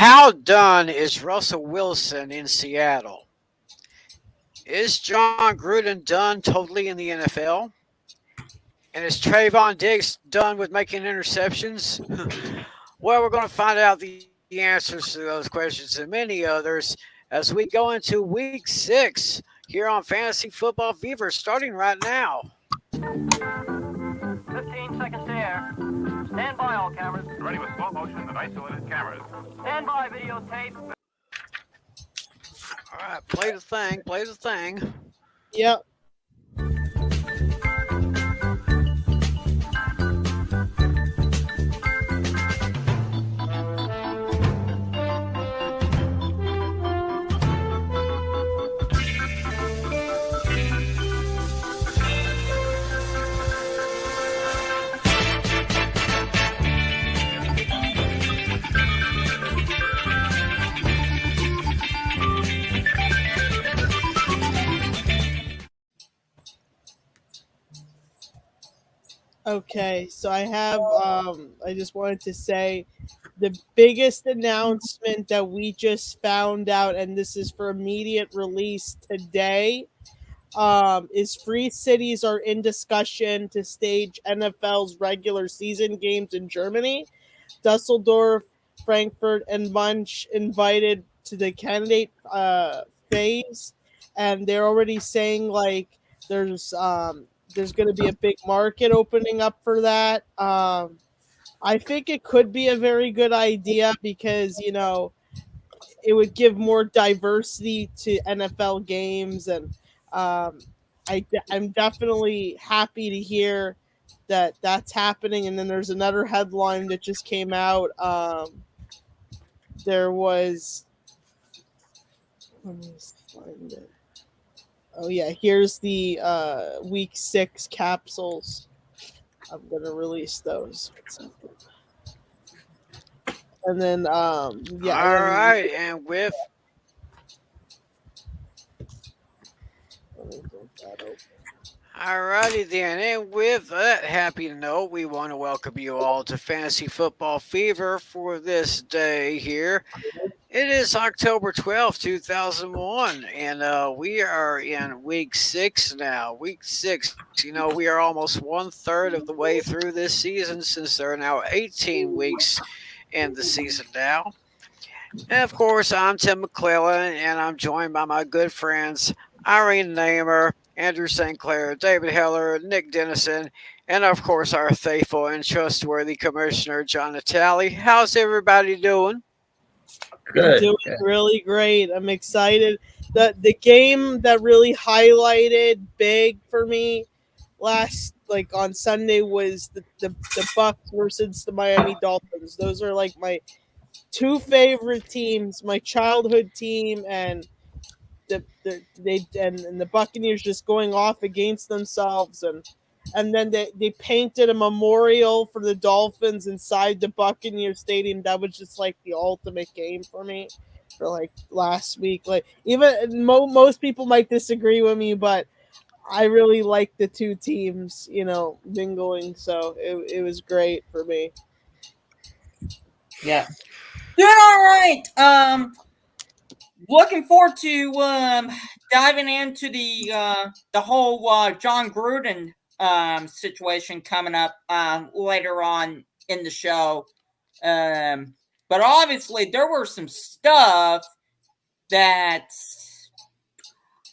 How done is Russell Wilson in Seattle? Is John Gruden done totally in the NFL? And is Trayvon Diggs done with making interceptions? Well, we're going to find out the answers to those questions and many others as we go into week 6 here on Fantasy Football Fever starting right now. 15 seconds to air. Stand by, all cameras. Ready with slow motion and isolated cameras. Stand by, videotape. All right, play the thing, play the thing. Yep. Okay, so I just wanted to say the biggest announcement that we just found out, and this is for immediate release today, is free cities are in discussion to stage NFL's regular season games in Germany. Dusseldorf, Frankfurt, and Munch invited to the candidate phase, and they're already saying like there's going to be a big market opening up for that. I think it could be a very good idea because, it would give more diversity to NFL games. And I'm definitely happy to hear that that's happening. And then there's another headline that just came out. There was, let me find it. Oh yeah, here's the week 6 capsules. I'm gonna release those. And then All right, and with Alrighty then, and with that happy note, we want to welcome you all to Fantasy Football Fever for this day here. It is October 12th, 2001, and we are in week 6 now. Week 6, we are almost 1/3 of the way through this season since there are now 18 weeks in the season now. And of course, I'm Tim McClellan, and I'm joined by my good friends Irene Namer, Andrew St. Clair, David Heller, Nick Dennison, and of course our faithful and trustworthy Commissioner John Natalie. How's everybody doing? Good. I'm doing really great. I'm excited. The game that really highlighted big for me on Sunday was the Bucks versus the Miami Dolphins. Those are like my two favorite teams, my childhood team, and the Buccaneers just going off against themselves, and then they painted a memorial for the Dolphins inside the Buccaneer Stadium. That was just like the ultimate game for me for like last week. Like even most people might disagree with me, but I really like the two teams, mingling. So it was great for me. Yeah. Doing all right. Looking forward to diving into the whole John Gruden situation coming up later on in the show. But obviously there were some stuff that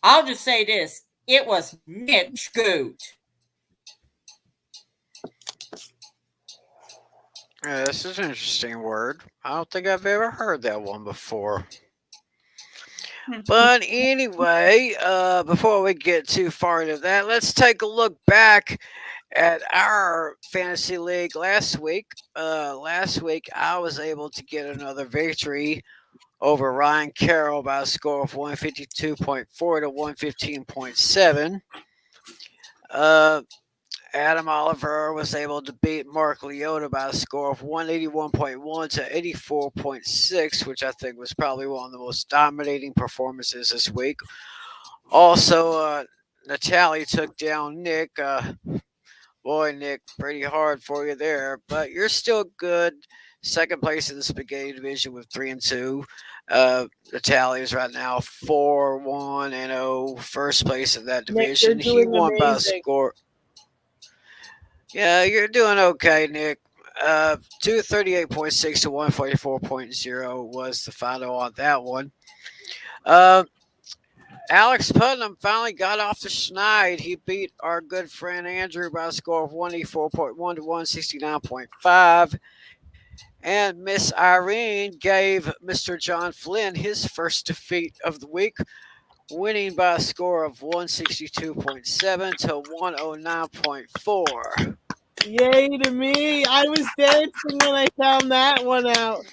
I'll just say this. It was Nick Scoot. This is an interesting word. I don't think I've ever heard that one before. But anyway, before we get too far into that, let's take a look back at our fantasy league last week. Last week, I was able to get another victory over Ryan Carroll by a score of 152.4 to 115.7. Adam Oliver was able to beat Mark Leota by a score of 181.1 to 84.6, which I think was probably one of the most dominating performances this week. Also, Natalie took down Nick Boy, Nick, pretty hard for you there, but you're still good. Second place in the spaghetti division with 3-2. The tally is right now 4-1-0. First place in that Nick, you're division. He doing won by a amazing. score. Yeah, you're doing okay, Nick. 238.6 to 144.0 was the final on that one. Uh, Alex Putnam finally got off the schneid. He beat our good friend Andrew by a score of 184.1 to 169.5. And Miss Irene gave Mr. John Flynn his first defeat of the week, winning by a score of 162.7 to 109.4. Yay to me. I was dancing when I found that one out.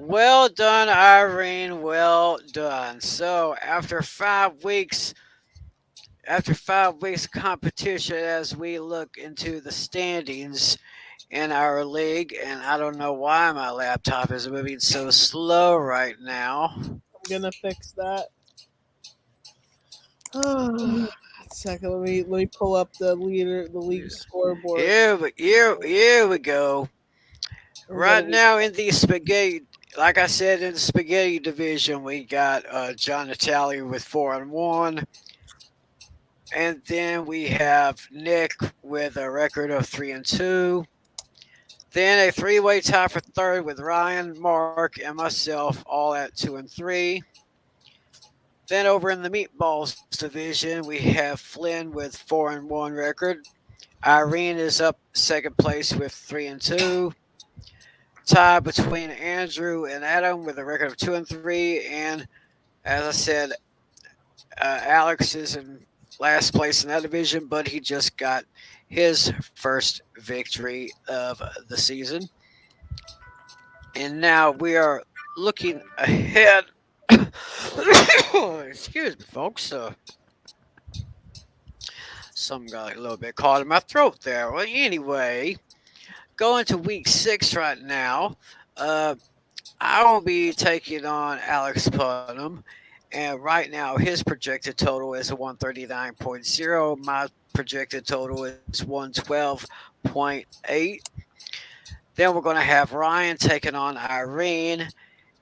Well done, Irene. Well done. So after 5 weeks of competition, as we look into the standings in our league, and I don't know why my laptop is moving so slow right now. I'm gonna fix that. Second, let me pull up the league scoreboard. Here we go. Right now in the spaghetti, like I said, in the spaghetti division, we got John Natalie with 4-1. And then we have Nick with a record of 3-2. Then a three-way tie for third with Ryan, Mark, and myself, all at 2-3. Then over in the meatballs division, we have Flynn with 4-1 record. Irene is up second place with 3-2. Tie between Andrew and Adam with a record of 2-3. And as I said, Alex is in last place in that division, but he just got his first victory of the season. And now we are looking ahead. Excuse me, folks. Something got a little bit caught in my throat there. Well, anyway, going to week 6 right now. I will be taking on Alex Putnam. And right now, his projected total is a 139.0. My projected total is 112.8. Then we're going to have Ryan taking on Irene.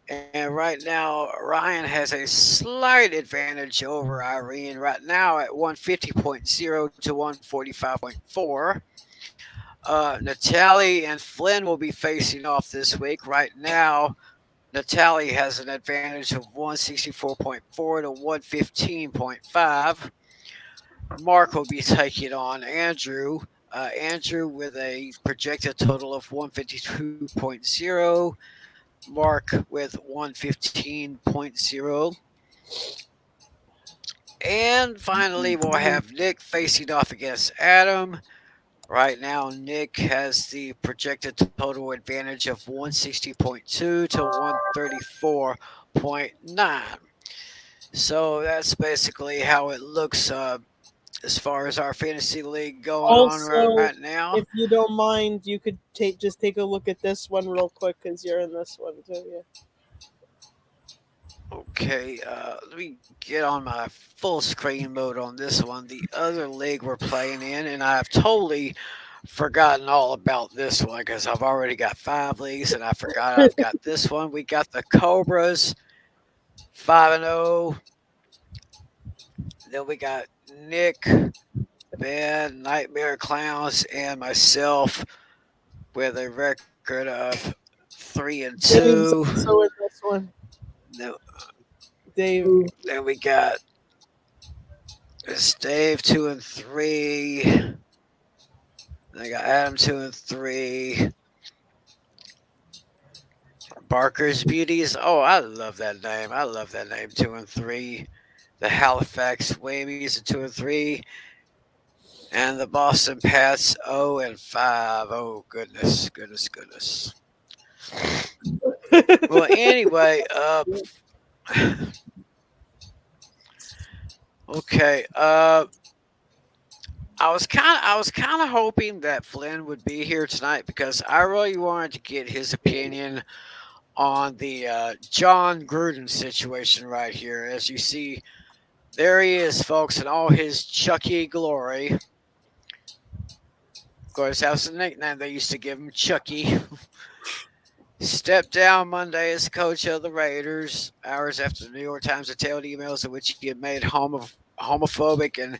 And right now, Ryan has a slight advantage over Irene right now at 150.0 to 145.4. Natalie and Flynn will be facing off this week. Right now, Natalie has an advantage of 164.4 to 115.5. Mark will be taking on Andrew. Andrew with a projected total of 152.0. Mark with 115.0. And finally, we'll have Nick facing off against Adam. Right now, Nick has the projected total advantage of 160.2 to 134.9. So that's basically how it looks as far as our fantasy league going Also, on right now. If you don't mind, you could just take a look at this one real quick because you're in this one too. Yeah. Okay, let me get on my full screen mode on this one. The other league we're playing in, and I've totally forgotten all about this one because I've already got 5 leagues, and I forgot I've got this one. We got the Cobras, 5-0. Then we got Nick, Ben, Nightmare Clowns, and myself with a record of 3-2. So in this one, Dave. Then we got Dave 2-3. I got Adam 2-3. Barker's Beauties. Oh, I love that name. 2-3. The Halifax Whammies at 2-3. And the Boston Pats 0-5. Oh goodness. Well, anyway, okay. I was kind of hoping that Flynn would be here tonight because I really wanted to get his opinion on the John Gruden situation right here. As you see, there he is, folks, in all his Chucky glory. course, that was the nickname they used to give him, Chucky. Stepped down Monday as coach of the Raiders, hours after the New York Times detailed emails in which he had made homophobic and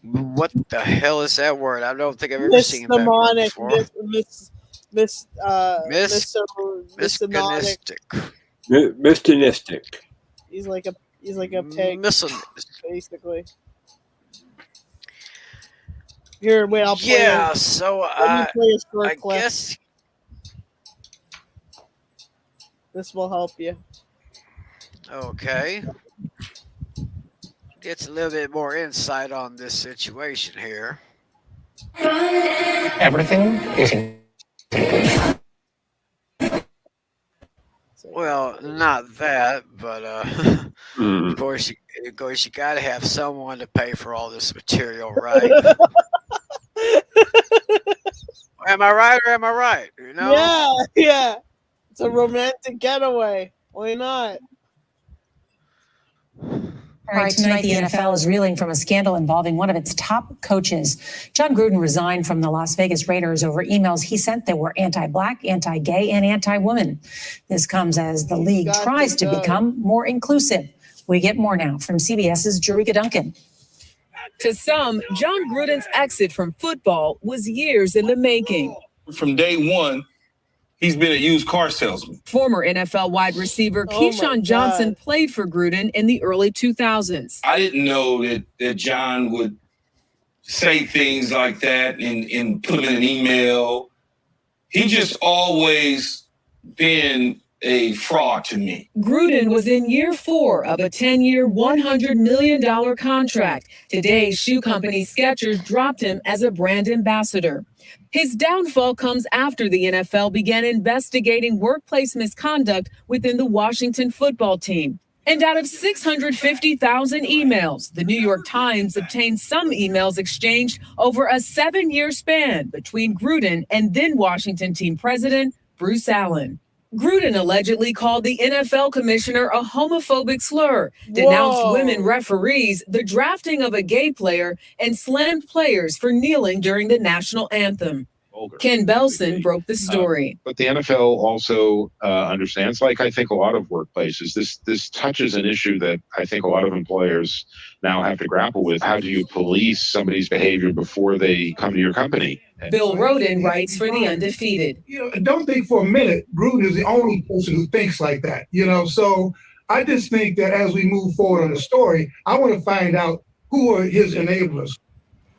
what the hell is that word? I don't think I've ever seen that word Misdemonic, before. misogynistic. Misogynistic. He's like a pig, basically. Here, wait, I'll play. Yeah, so Let me play a short I clip. guess. This will help you. Okay. Gets a little bit more insight on this situation here. Everything is Well, not that, but of course, you got to have someone to pay for all this material, right? Am I right or am I right? You know? Yeah. It's a romantic getaway. Why not? All right, tonight the NFL is reeling from a scandal involving one of its top coaches. John Gruden resigned from the Las Vegas Raiders over emails he sent that were anti-black, anti-gay, and anti-woman. This comes as the league tries to become more inclusive. We get more now from CBS's Jerika Duncan. To some, John Gruden's exit from football was years in the making. From day one, he's been a used car salesman. Former NFL wide receiver Keyshawn Johnson played for Gruden in the early 2000s. I didn't know that John would say things like that and put them in an email. He just always been a fraud to me. Gruden was in year 4 of a 10-year, $100 million contract. Today, shoe company Skechers dropped him as a brand ambassador. His downfall comes after the NFL began investigating workplace misconduct within the Washington football team. And out of 650,000 emails, the New York Times obtained some emails exchanged over a 7-year span between Gruden and then Washington team president Bruce Allen. Gruden allegedly called the NFL commissioner a homophobic slur, denounced women referees, the drafting of a gay player, and slammed players for kneeling during the national anthem. Ken Belson broke the story. But the NFL also understands, like I think a lot of workplaces, this touches an issue that I think a lot of employers now have to grapple with. How do you police somebody's behavior before they come to your company? Bill Roden writes for The Undefeated. Don't think for a minute Gruden is the only person who thinks like that. So I just think that as we move forward on the story, I want to find out who are his enablers.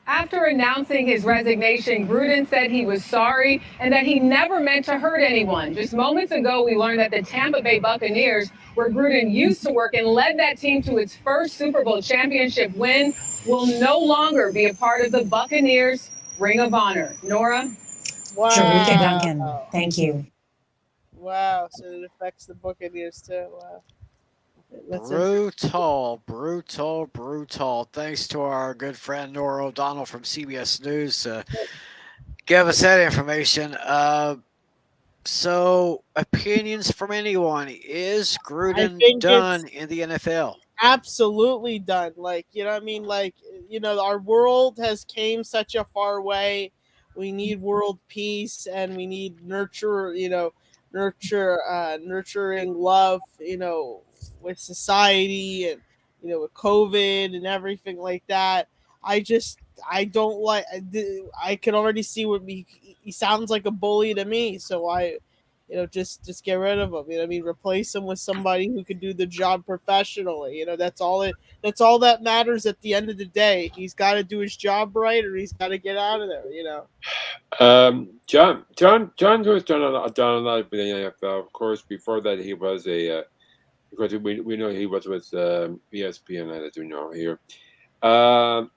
After announcing his resignation, Gruden said he was sorry and that he never meant to hurt anyone. Just moments ago, we learned that the Tampa Bay Buccaneers, where Gruden used to work and led that team to its first Super Bowl championship win, will no longer be a part of the Buccaneers' Ring of Honor. Nora? Wow. Jerika Duncan, thank you. Wow, so it affects the Buccaneers too. Wow. Brutal. Thanks to our good friend Nora O'Donnell from CBS News to give us that information. So, opinions from anyone. Is Gruden done in the NFL? Absolutely done. Our world has came such a far way. We need world peace and we need nurturing love, with society and with COVID and everything like that. I can already see he sounds like a bully to me. So just get rid of him. Replace him with somebody who could do the job professionally. That's all that matters at the end of the day. He's got to do his job right, or he's got to get out of there. John was done a lot with the NFL. Of course, before that he was because we know he was with ESPN, as we know here. I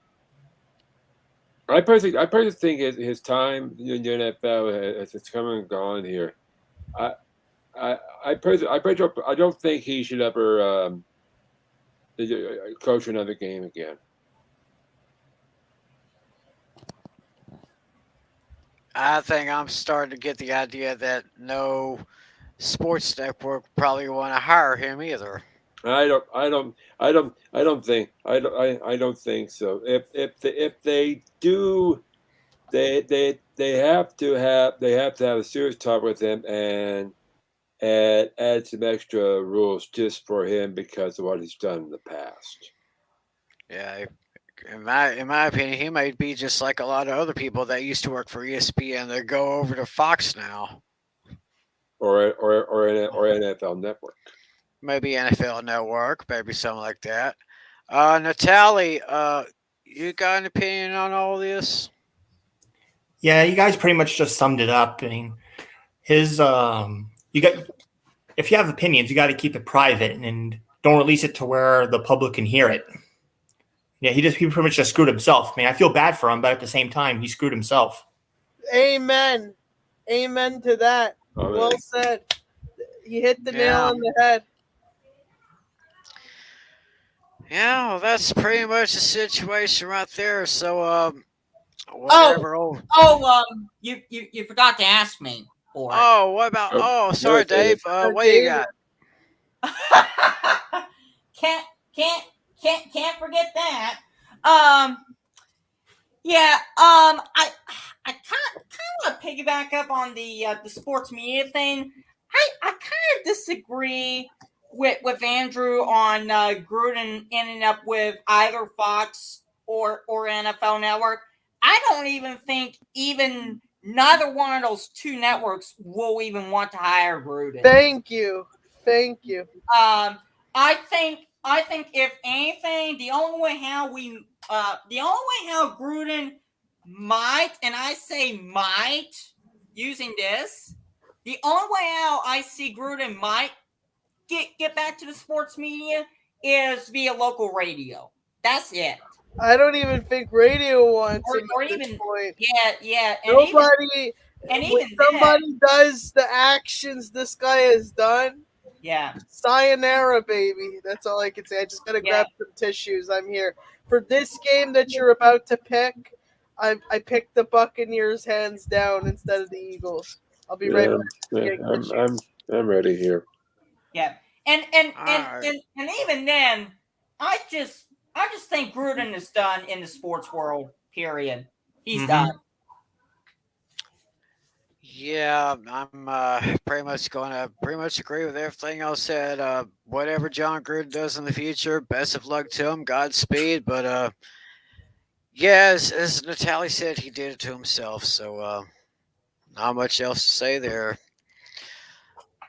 personally think his time in the NFL has come and gone here. I don't think he should ever coach another game again. I think I'm starting to get the idea that no sports network probably want to hire him either. I don't think so. If they do, they have to have a serious talk with him and add some extra rules just for him because of what he's done in the past. Yeah, in my opinion, he might be just like a lot of other people that used to work for ESPN that go over to Fox now. Or NFL Network. Maybe NFL Network, maybe something like that. Natalie, you got an opinion on all this? Yeah, you guys pretty much just summed it up. I mean, his if you have opinions, you got to keep it private and don't release it to where the public can hear it. Yeah, he pretty much just screwed himself. I mean, I feel bad for him, but at the same time, he screwed himself. Amen. Amen to that. Amen. Well said. You hit the nail on the head. Yeah, well, that's pretty much the situation right there. So, whatever. You forgot to ask me. What about? Oh, sorry, Dave. What you got? Can't forget that. I kind of want to piggyback up on the sports media thing. I kind of disagree with Andrew on Gruden ending up with either Fox or NFL Network. I don't even think neither one of those two networks will even want to hire Gruden. Thank you. I think if anything, the only way how Gruden might, and I say might, using this, the only way how I see Gruden might get back to the sports media is via local radio. That's it. I don't even think radio wants him or at even this point. Yeah. Nobody. When somebody does the actions this guy has done. Yeah. Sayonara, baby. That's all I can say. I just gotta grab some tissues. I'm here for this game that you're about to pick. I picked the Buccaneers hands down instead of the Eagles. I'll be right back. I'm ready here. Yeah, and even then, I just think Gruden is done in the sports world. Period. He's done. Yeah, I'm pretty much going to agree with everything else said. Whatever John Gruden does in the future, best of luck to him. Godspeed. But as Natalie said, he did it to himself. So not much else to say there.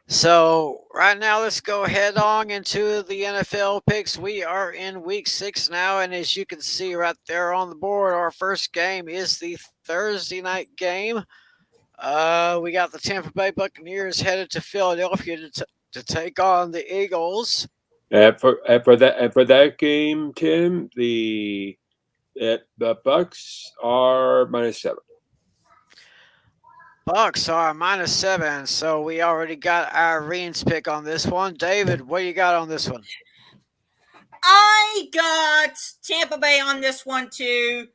So right now, let's go head on into the NFL picks. We are in week 6 now, and as you can see right there on the board, our first game is the Thursday night game. We got the Tampa Bay Buccaneers headed to Philadelphia to take on the Eagles. For that game, Tim, the Bucks are -7. Bucks are -7, so we already got Irene's pick on this one. David, what do you got on this one? I got Tampa Bay on this one too.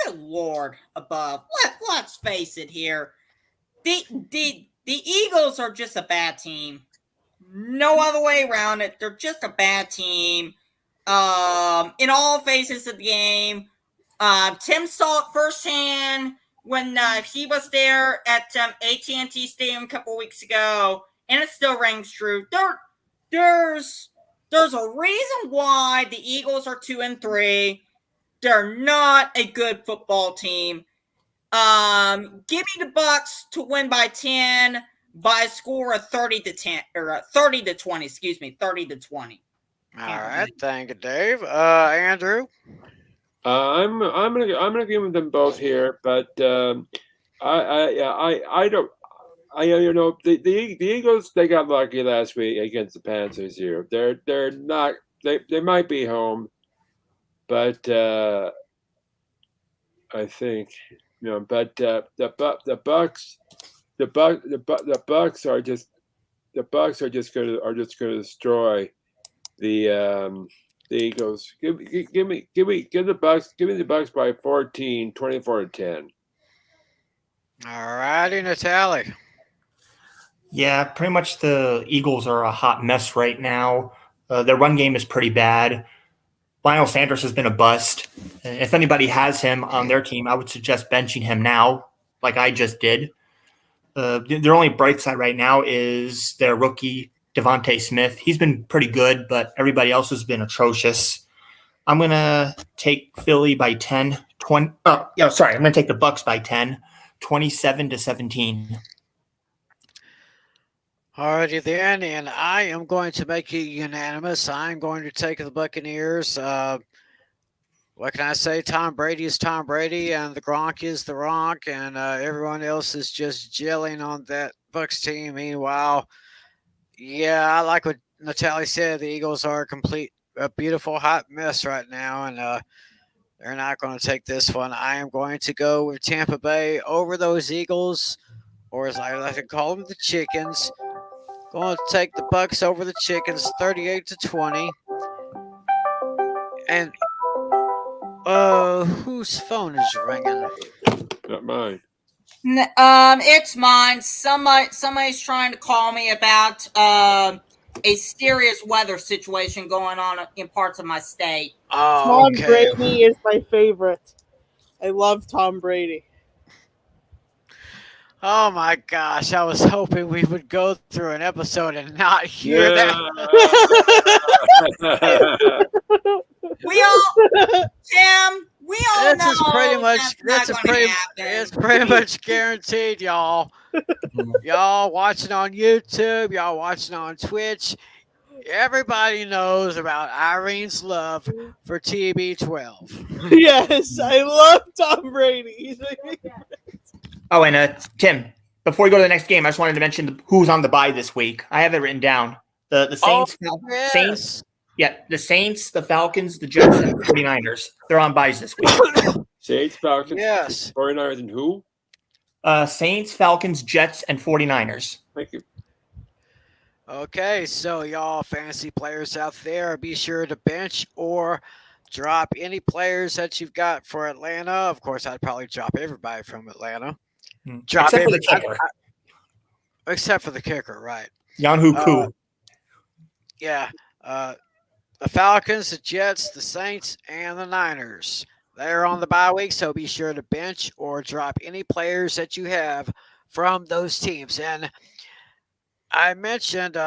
Good Lord above. Let's face it here. The Eagles are just a bad team. No other way around it. They're just a bad team. In all phases of the game. Tim saw it firsthand when he was there at AT&T Stadium a couple weeks ago, and it still rings true. There's a reason why the Eagles are 2-3. They're not a good football team. Give me the Bucks to win by 10 by a score of 30-10 or 30-20. Excuse me, 30-20. All right, thank you, Dave. Andrew. I'm gonna give them both here, but I don't. The Eagles, they got lucky last week against the Panthers here. They're not. They might be home, but I think But the Bucks are just going to destroy the Eagles. Give me the Bucks by 14, 24-10. All righty, Natalie. Yeah, pretty much the Eagles are a hot mess right now. Their run game is pretty bad. Lionel Sanders has been a bust. If anybody has him on their team, I would suggest benching him now, like I just did. Their only bright side right now is their rookie, Devontae Smith. He's been pretty good, but everybody else has been atrocious. I'm going to take Philly by 10. I'm going to take the Bucks by 10, 27-17. Alrighty then, and I am going to make it unanimous. I'm going to take the Buccaneers. What can I say? Tom Brady is Tom Brady, and the Gronk is the Gronk, and everyone else is just gelling on that Bucs team. Meanwhile, yeah, I like what Natalie said. The Eagles are a beautiful hot mess right now, and they're not going to take this one. I am going to go with Tampa Bay over those Eagles, or as I like to call them, the Chickens. Going to take the Bucs over the Chickens, 38-20. And whose phone is ringing? Not mine. It's mine. Somebody's trying to call me about a serious weather situation going on in parts of my state. Oh, Tom Brady is my favorite. I love Tom Brady. Oh my gosh, I was hoping we would go through an episode and not hear that. Tim, we all know it's pretty much guaranteed, y'all. Y'all watching on YouTube, y'all watching on Twitch. Everybody knows about Irene's love for TB12. Yes, I love Tom Brady. He's my favorite. Oh, and Tim, before we go to the next game, I just wanted to mention who's on the bye this week. I have it written down. The Saints, yes. Saints, the Saints, the Falcons, the Jets, and the 49ers. They're on byes this week. Saints, Falcons, yes. 49ers, and who? Saints, Falcons, Jets, and 49ers. Thank you. Okay, so y'all fantasy players out there, be sure to bench or drop any players that you've got for Atlanta. Of course, I'd probably drop everybody from Atlanta. Except for the kicker. Except for the kicker, right. Yanhu Koo. Yeah. The Falcons, the Jets, the Saints, and the Niners. They're on the bye week, so be sure to bench or drop any players that you have from those teams. And I mentioned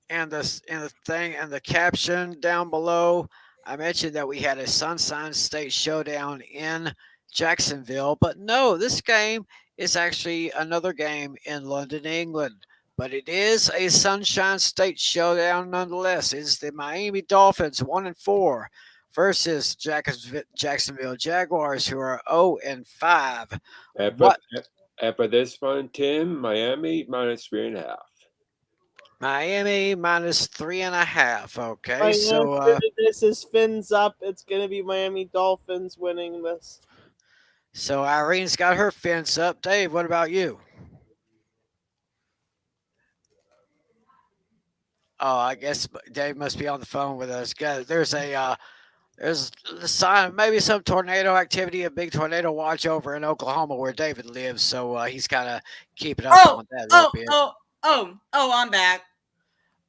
in the caption down below, I mentioned that we had a Sunshine State Showdown in Jacksonville, but no, this game is actually another game in London, England. But it is a Sunshine State Showdown nonetheless. It's the Miami Dolphins 1-4 versus Jacksonville Jaguars, who are 0-5. After this one, Tim, Miami -3.5. Miami -3.5. Okay, Miami, so this is fins up. It's gonna be Miami Dolphins winning this. So Irene's got her fins up. Dave, what about you? Oh, I guess Dave must be on the phone with us. There's a sign of maybe some tornado activity, a big tornado watch over in Oklahoma where David lives. So he's kind of keeping up on that a little bit. I'm back.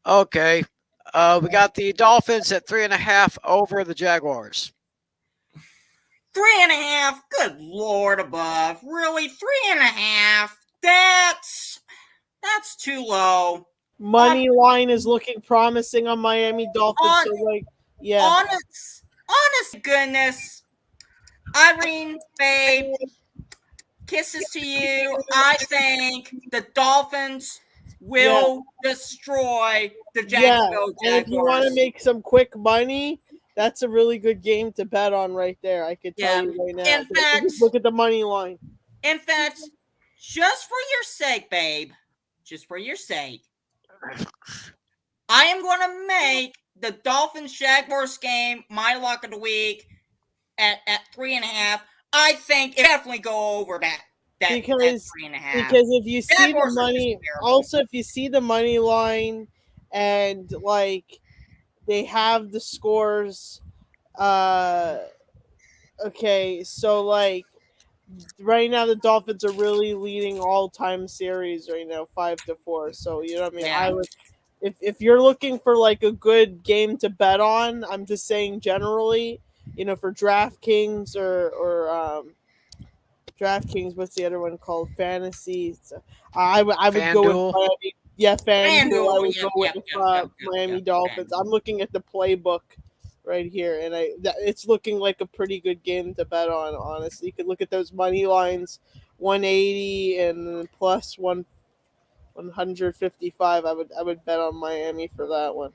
Okay. We got the Dolphins at 3.5 over the Jaguars. 3.5. Good Lord above. Really? 3.5? That's too low. Money line is looking promising on Miami Dolphins. Honest goodness. Irene, babe, kisses to you. I think the Dolphins will destroy the Jacksonville Jaguars. And if you want to make some quick money, that's a really good game to bet on right there. I could tell you right now. In fact, just look at the money line. In fact, just for your sake, babe, just for your sake, I am going to make the Dolphins-Jaguars game my lock of the week at 3.5. I think it definitely go over that Because 3.5. Because if you see Jaguars the money, also if you see the money line, and like they have the scores, okay, so like right now the Dolphins are really leading all-time series right now, 5-4. So you know what I mean. Yeah. I would, if you're looking for like a good game to bet on, I'm just saying generally, you know, for DraftKings or DraftKings. What's the other one called? Fantasy. So, I would go with FanDuel? Miami. Yeah, FanDuel. I would Yep, go yep, with yep, Miami yep, Dolphins. I'm looking at the playbook right here, and it's looking like a pretty good game to bet on. Honestly, you could look at those money lines, 180 and plus 155. I would bet on Miami for that one.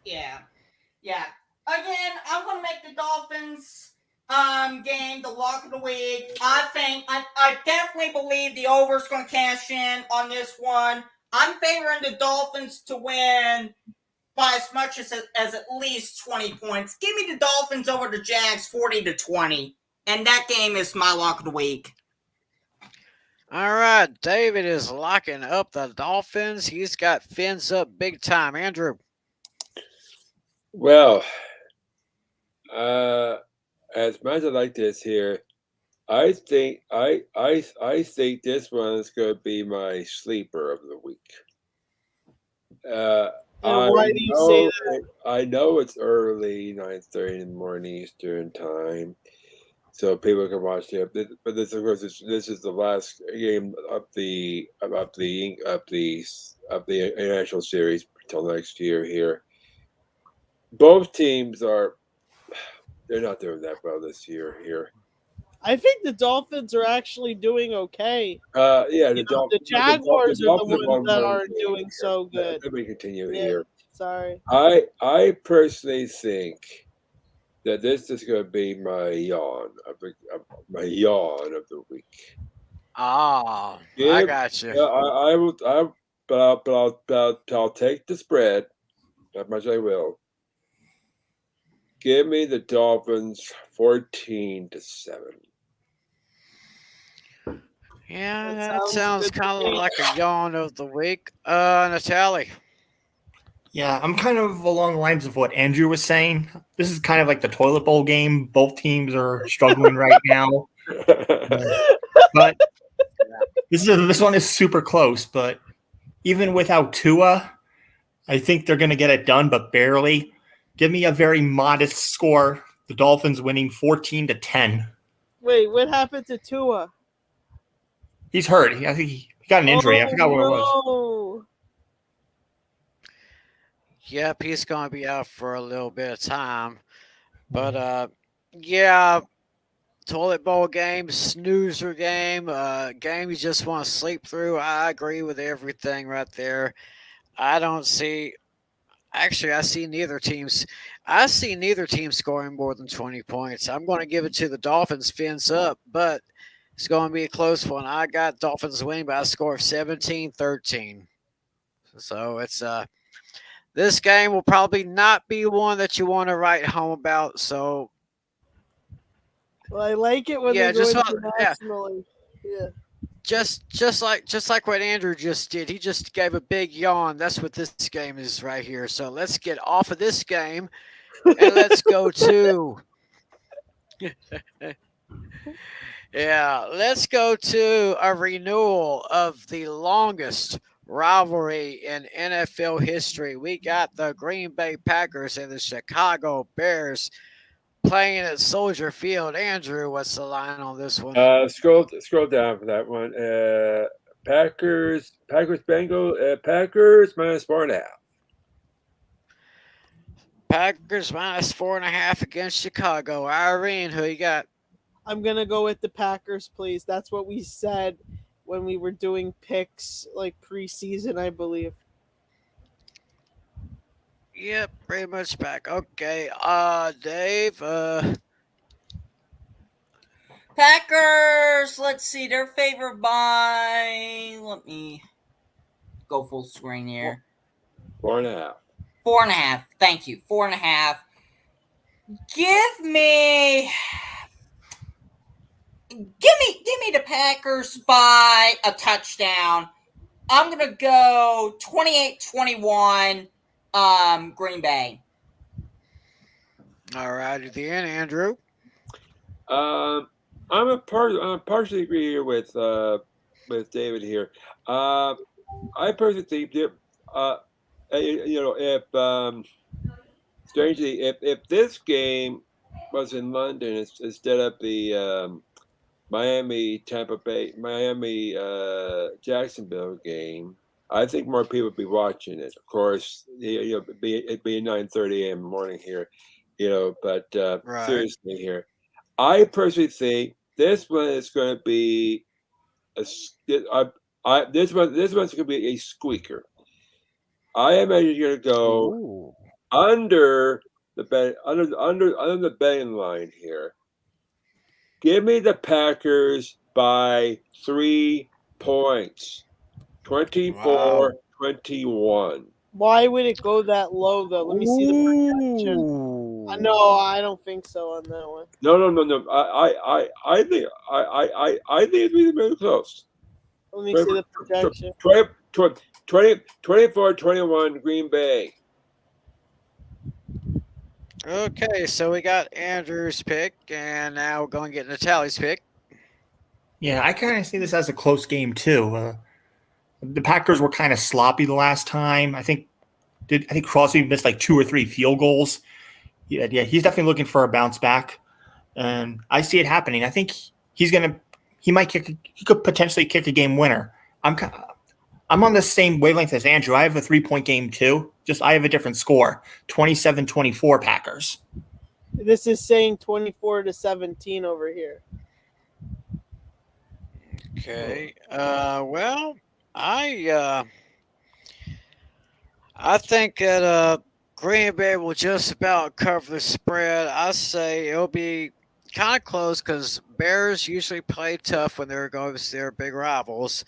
Yeah. Again, I'm gonna make the Dolphins game the lock of the week. I definitely believe the over's gonna cash in on this one. I'm favoring the Dolphins to win by as much as at least 20 points. Give me the Dolphins over the Jags 40-20. And that game is my lock of the week. All right, David is locking up the Dolphins. He's got fins up big time. Andrew. Well, as much as I like this here, I think think this one is going to be my sleeper of the week. Why do you say that? I know it's early, 9:30 in the morning Eastern time, so people can watch it. But this, of course, this is the last game of the international series until next year. Here, both teams they're not doing that well this year. Here, I think the Dolphins are actually doing okay. The Jaguars are the Dolphins ones that aren't doing so good. Let me continue Yeah, here. sorry. I personally think that this is going to be my yawn of the week. Oh, I got you. I'll take the spread. Not much I will. Give me the Dolphins 14-7. Yeah, that sounds kind of like a yawn of the week. Natalie. Yeah, I'm kind of along the lines of what Andrew was saying. This is kind of like the toilet bowl game. Both teams are struggling right now. But this one is super close. But even without Tua, I think they're going to get it done, but barely. Give me a very modest score. The Dolphins winning 14-10. Wait, what happened to Tua? He's hurt. I think he got an injury. I forgot what it was. Yep, he's going to be out for a little bit of time. But, yeah, toilet bowl game, snoozer game, game you just want to sleep through. I agree with everything right there. I see neither teams. I see neither team scoring more than 20 points. I'm going to give it to the Dolphins fins up, but it's going to be a close one. I got Dolphins winning by a score of 17-13. So it's this game will probably not be one that you want to write home about. So, well, I like it when they go internationally. Yeah. Just like what Andrew just did. He just gave a big yawn. That's what this game is right here. So let's get off of this game and let's go to let's go to a renewal of the longest rivalry in NFL history. We got the Green Bay Packers and the Chicago Bears playing at Soldier Field. Andrew, what's the line on this one? Scroll down for that one. Packers Bengals. Packers minus 4.5. Packers minus 4.5 against Chicago. Irene, who you got? I'm gonna go with the Packers, please. That's what we said when we were doing picks like preseason, I believe. Yep, pretty much back. Okay, Dave. Packers, let's see, they're favored by, let me go full screen here. 4.5. 4.5, thank you, 4.5. Give me the Packers by a touchdown. I'm going to go 28-21, Green Bay. All right, at the end, Andrew. I'm I'm partially agree here with David here. I personally think that if strangely if this game was in London instead of the Miami Jacksonville game, I think more people would be watching it. Of course, it'd be 9:30 a.m. in the morning here, But Right. seriously here, I personally think this one is going to be this one's going to be a squeaker. I imagine you're going to go under the betting line here. Give me the Packers by 3 points, 24-21. Why would it go that low though? Let me see the projection. No, I don't think so on that one. No. I think it's really close. Let me see the projection. 24-21 Green Bay. Okay, so we got Andrew's pick, and now we're going to get Natalie's pick. Yeah, I kind of see this as a close game too. The Packers were kind of sloppy the last time. I think Crosby missed like 2 or 3 field goals. Yeah, he's definitely looking for a bounce back, and I see it happening. I think he could potentially kick a game winner. I'm on the same wavelength as Andrew. I have a 3-point game too. Just I have a different score, 27-24 Packers. This is saying 24-17 over here. Okay. Well, I think that Green Bay will just about cover the spread. I say it'll be kind of close because Bears usually play tough when they're going to their big rivals.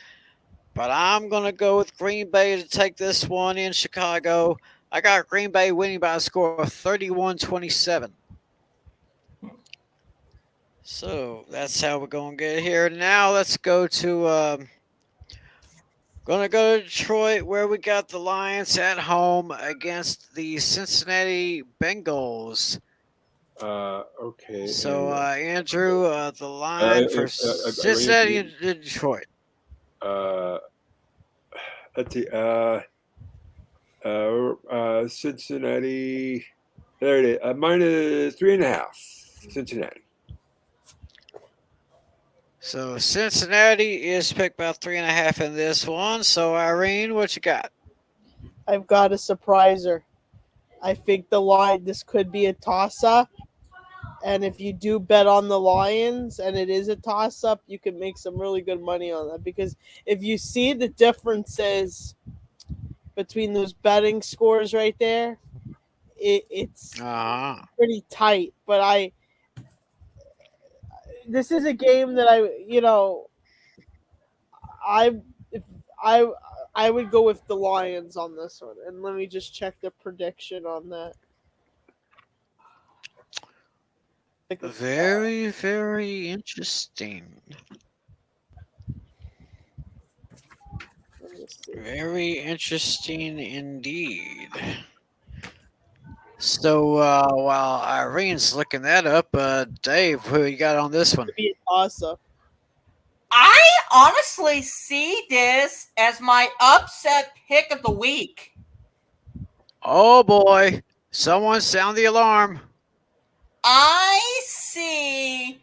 But I'm going to go with Green Bay to take this one in Chicago. I got Green Bay winning by a score of 31-27. So that's how we're going to get here. Now let's go to Detroit, where we got the Lions at home against the Cincinnati Bengals. Okay. So Andrew, the line for Cincinnati and Detroit. Let's see. Cincinnati. There it is. Minus 3.5. Cincinnati. So Cincinnati is picked by 3.5 in this one. So Irene, what you got? I've got a surpriser. I think this could be a toss-up. And if you do bet on the Lions and it is a toss-up, you can make some really good money on that. Because if you see the differences between those betting scores right there, it's pretty tight. But this is a game that I would go with the Lions on this one. And let me just check the prediction on that. Very, very interesting. Very interesting indeed. So while Irene's looking that up, Dave, who you got on this one? Awesome. I honestly see this as my upset pick of the week. Oh boy, someone sound the alarm. I see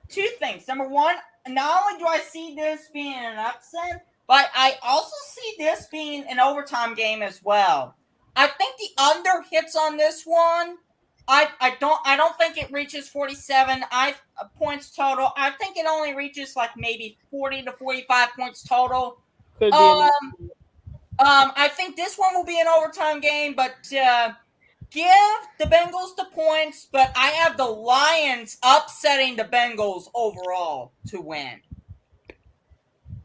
2 things. Number one, not only do I see this being an upset, but I also see this being an overtime game as well. I think the under hits on this one. I don't think it reaches 47 points total. I think it only reaches like maybe 40 to 45 points total. Could be I think this one will be an overtime game, but give the Bengals the points, but I have the Lions upsetting the Bengals overall to win.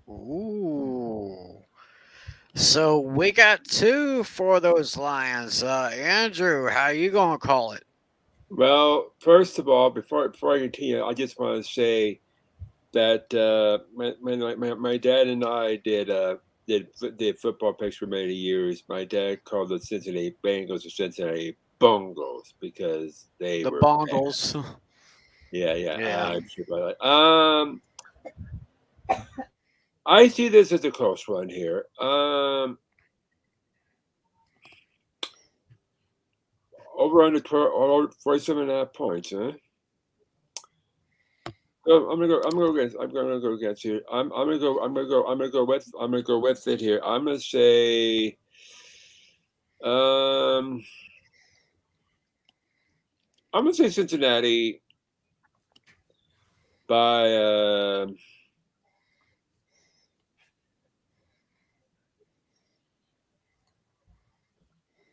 Ooh. So we got 2 for those Lions. Andrew, how you going to call it? Well, first of all, before I continue, I just want to say that my dad and I did football picks for many years. My dad called the Cincinnati Bengals the Cincinnati Bungles because they were Bongles. Yeah. I'm sure about that. I see this as a close one here. Over under 47.5 points, huh? So I'm gonna go against you. I'm gonna go with it here. I'm gonna say Cincinnati by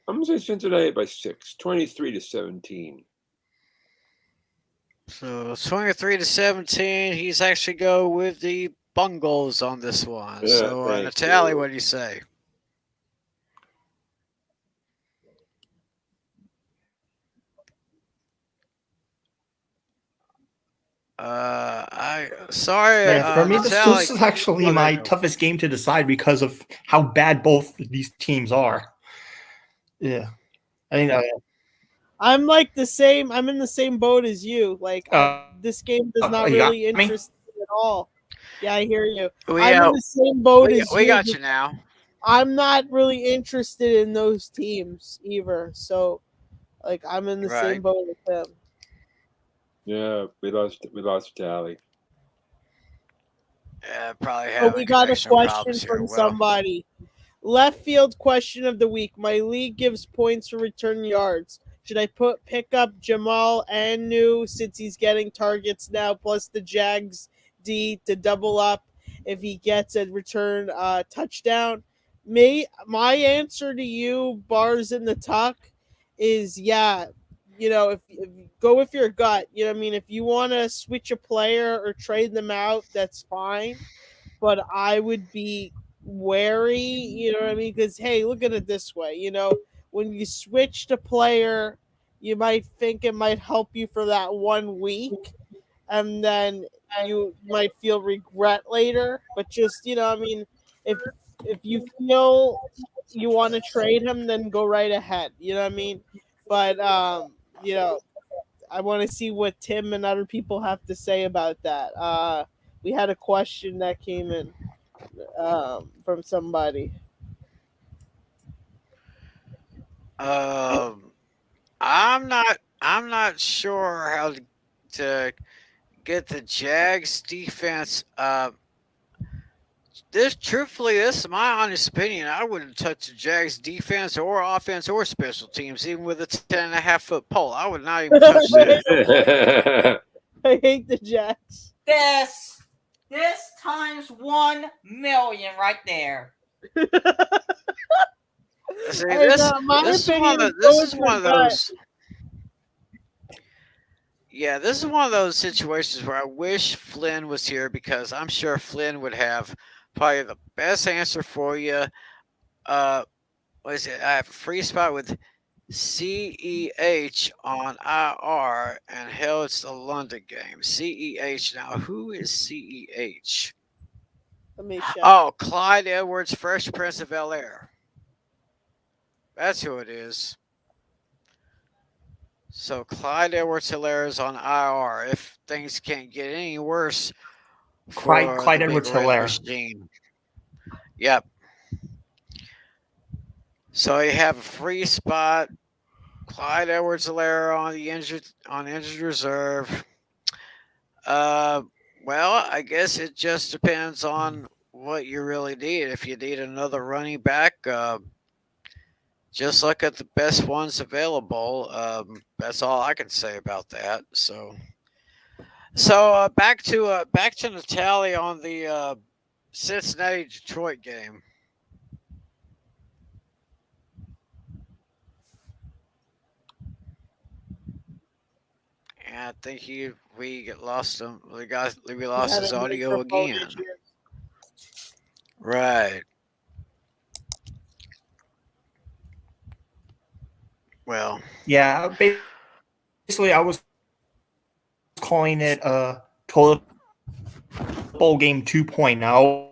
I'm gonna say Cincinnati by 6, 23-17. So 23-17. He's actually go with the Bengals on this one. Yeah, so thank Natalie, you. what do you say? For me, Natalie, this is actually my toughest game to decide because of how bad both these teams are. Yeah, I think I'm like the same. I'm in the same boat as you. Like this game does not you got really me? interest me at all. Yeah, I hear you. We, I'm in the same boat as we you. got you now. I'm not really interested in those teams either. So, like, I'm in the same boat with him. Yeah, we lost Tally. Yeah, probably Oh, have. we got a question from somebody. Left field question of the week. My league gives points for return yards. Should I pick up Jamal Anu since he's getting targets now, plus the Jags D to double up if he gets a return touchdown? My answer to you, bars in the tuck, is yeah. If you go with your gut, you know what I mean? If you want to switch a player or trade them out, that's fine. But I would be wary, you know what I mean? Because, hey, look at it this way. When you switch to player, you might think it might help you for that 1 week. And then you might feel regret later. But just, if you feel you want to trade him, then go right ahead. You know what I mean? But, I want to see what Tim and other people have to say about that. We had a question that came in from somebody. I'm not sure how to get the Jags defense. This is my honest opinion. I wouldn't touch the Jags defense or offense or special teams, even with a 10.5-foot pole. I would not even touch that. I hate the Jags. This times 1 million right there. See, this is one of those. Yeah, this is one of those situations where I wish Flynn was here because I'm sure Flynn would have probably the best answer for you. What is it? I have a free spot with CEH on IR, and hell, it's the London game. CEH. Now, who is CEH? Let me check. Oh, Clyde Edwards, Fresh Prince of Bel-Air. That's who it is. So Clyde Edwards-Helaire is on IR if things can't get any worse. Clyde Edwards-Helaire. Yep. So you have a free spot. Clyde Edwards-Helaire on injured reserve. Well, I guess it just depends on what you really need. If you need another running back, just look at the best ones available. That's all I can say about that. So back to Natalie on the Cincinnati Detroit game. And I think we lost him. We lost his audio again. Right. Well, yeah, basically I was calling it a toilet bowl game 2.0.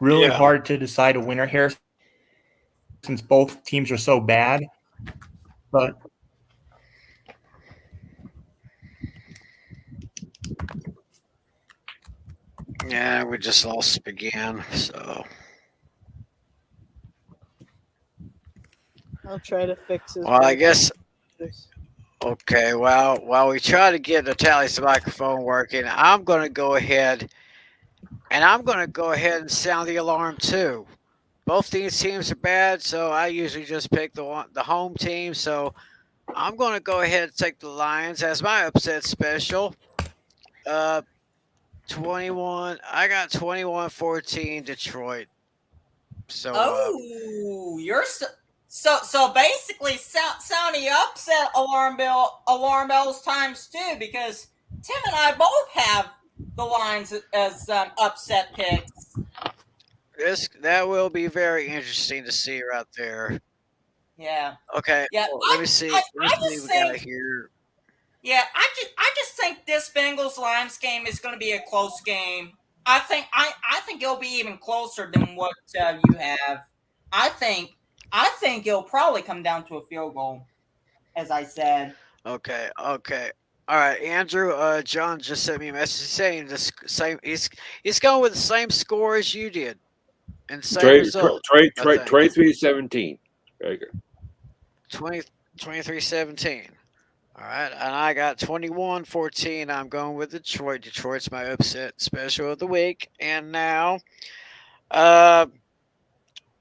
Really hard to decide a winner here since both teams are so bad. But Yeah, we just lost again. So I'll try to fix this. well, I guess. Okay, well, while we try to get Natalie's microphone working, I'm going to go ahead and sound the alarm too. Both these teams are bad, so I usually just pick the home team. So I'm going to go ahead and take the Lions as my upset special. 21. I got 21-14 Detroit. So you're so basically sounding upset alarm bells times two, because Tim and I both have the Lions as upset picks. That will be very interesting to see right there. Yeah. Okay. Yeah. Well, let me see. I What we just got think here. Yeah, I just think this Bengals Lions game is going to be a close game. I think it'll be even closer than what you have. I think it'll probably come down to a field goal, as I said. Okay. All right, Andrew. John just sent me a message saying the same. He's going with the same score as you did, and same result. 23-17. Very good. 23-17. All right, and I got 21-14. I'm going with Detroit. Detroit's my upset special of the week. And now,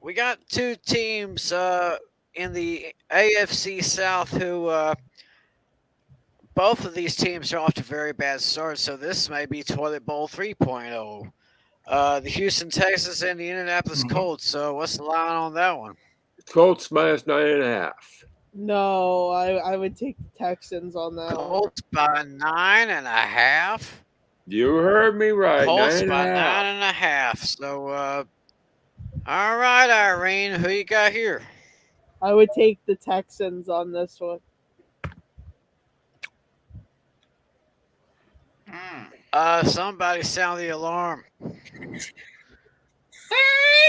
we got two teams in the AFC South who both of these teams are off to very bad starts. So this may be Toilet Bowl 3.0. The Houston Texans and the Indianapolis Colts. So what's the line on that one? Colts minus 9.5. No, I would take the Texans on that. Colts by 9.5. You heard me right. Colts by 9.5. So, all right, Irene, who you got here? I would take the Texans on this one. Somebody sound the alarm.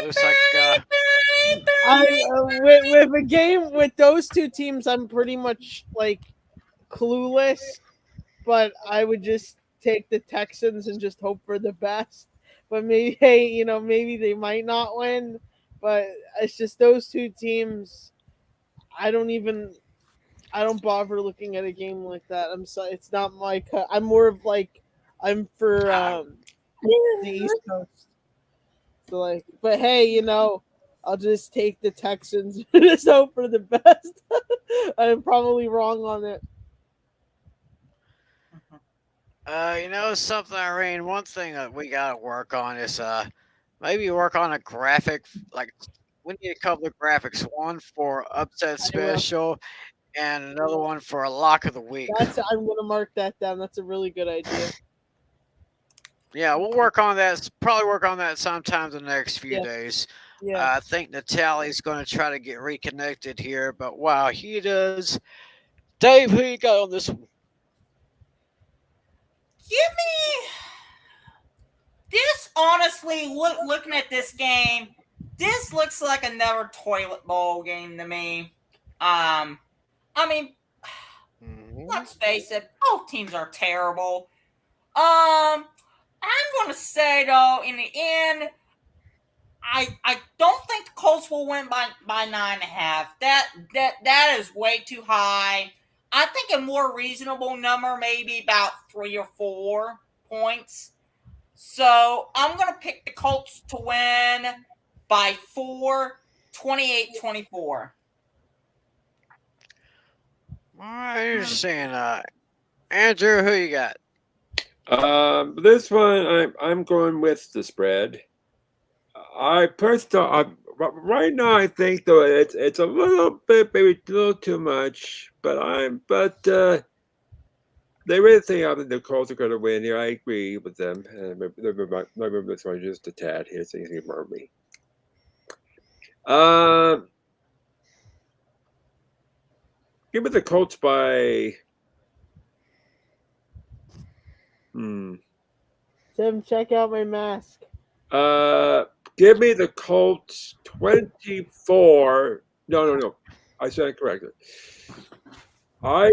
Looks like with a game with those two teams, I'm pretty much like clueless, but I would just take the Texans and just hope for the best. But maybe, hey, maybe they might not win, but it's just those two teams. I don't bother looking at a game like that. It's not my cut. I'm more of like, I'm for the East Coast. So but hey, I'll just take the Texans and just hope for the best. I'm probably wrong on it. Something, Irene, one thing that we got to work on is maybe work on a graphic. Like, we need a couple of graphics. One for upset special and another one for a lock of the week. I'm going to mark that down. That's a really good idea. Yeah, we'll work on that. Probably work on that sometime the next few days. Yeah. I think Natalie's going to try to get reconnected here, but while he does, Dave, who you got on this one? Give me this. Honestly, looking at this game, this looks like another toilet bowl game to me. I mean, let's face it, both teams are terrible. I'm going to say, though, in the end, I don't think the Colts will win by 9.5. That is way too high. I think a more reasonable number, maybe about 3 or 4 points. So I'm going to pick the Colts to win by 4, 28-24. All right, interesting. Andrew, who you got? This one, I'm going with the spread. Right now, I think though it's a little bit, maybe a little too much. But they really think the Colts are going to win here. I agree with them. Maybe this one just a tad here, so you can murmur me. Give me the Colts by. Tim, check out my mask. Give me the Colts 24. No. I said it correctly. I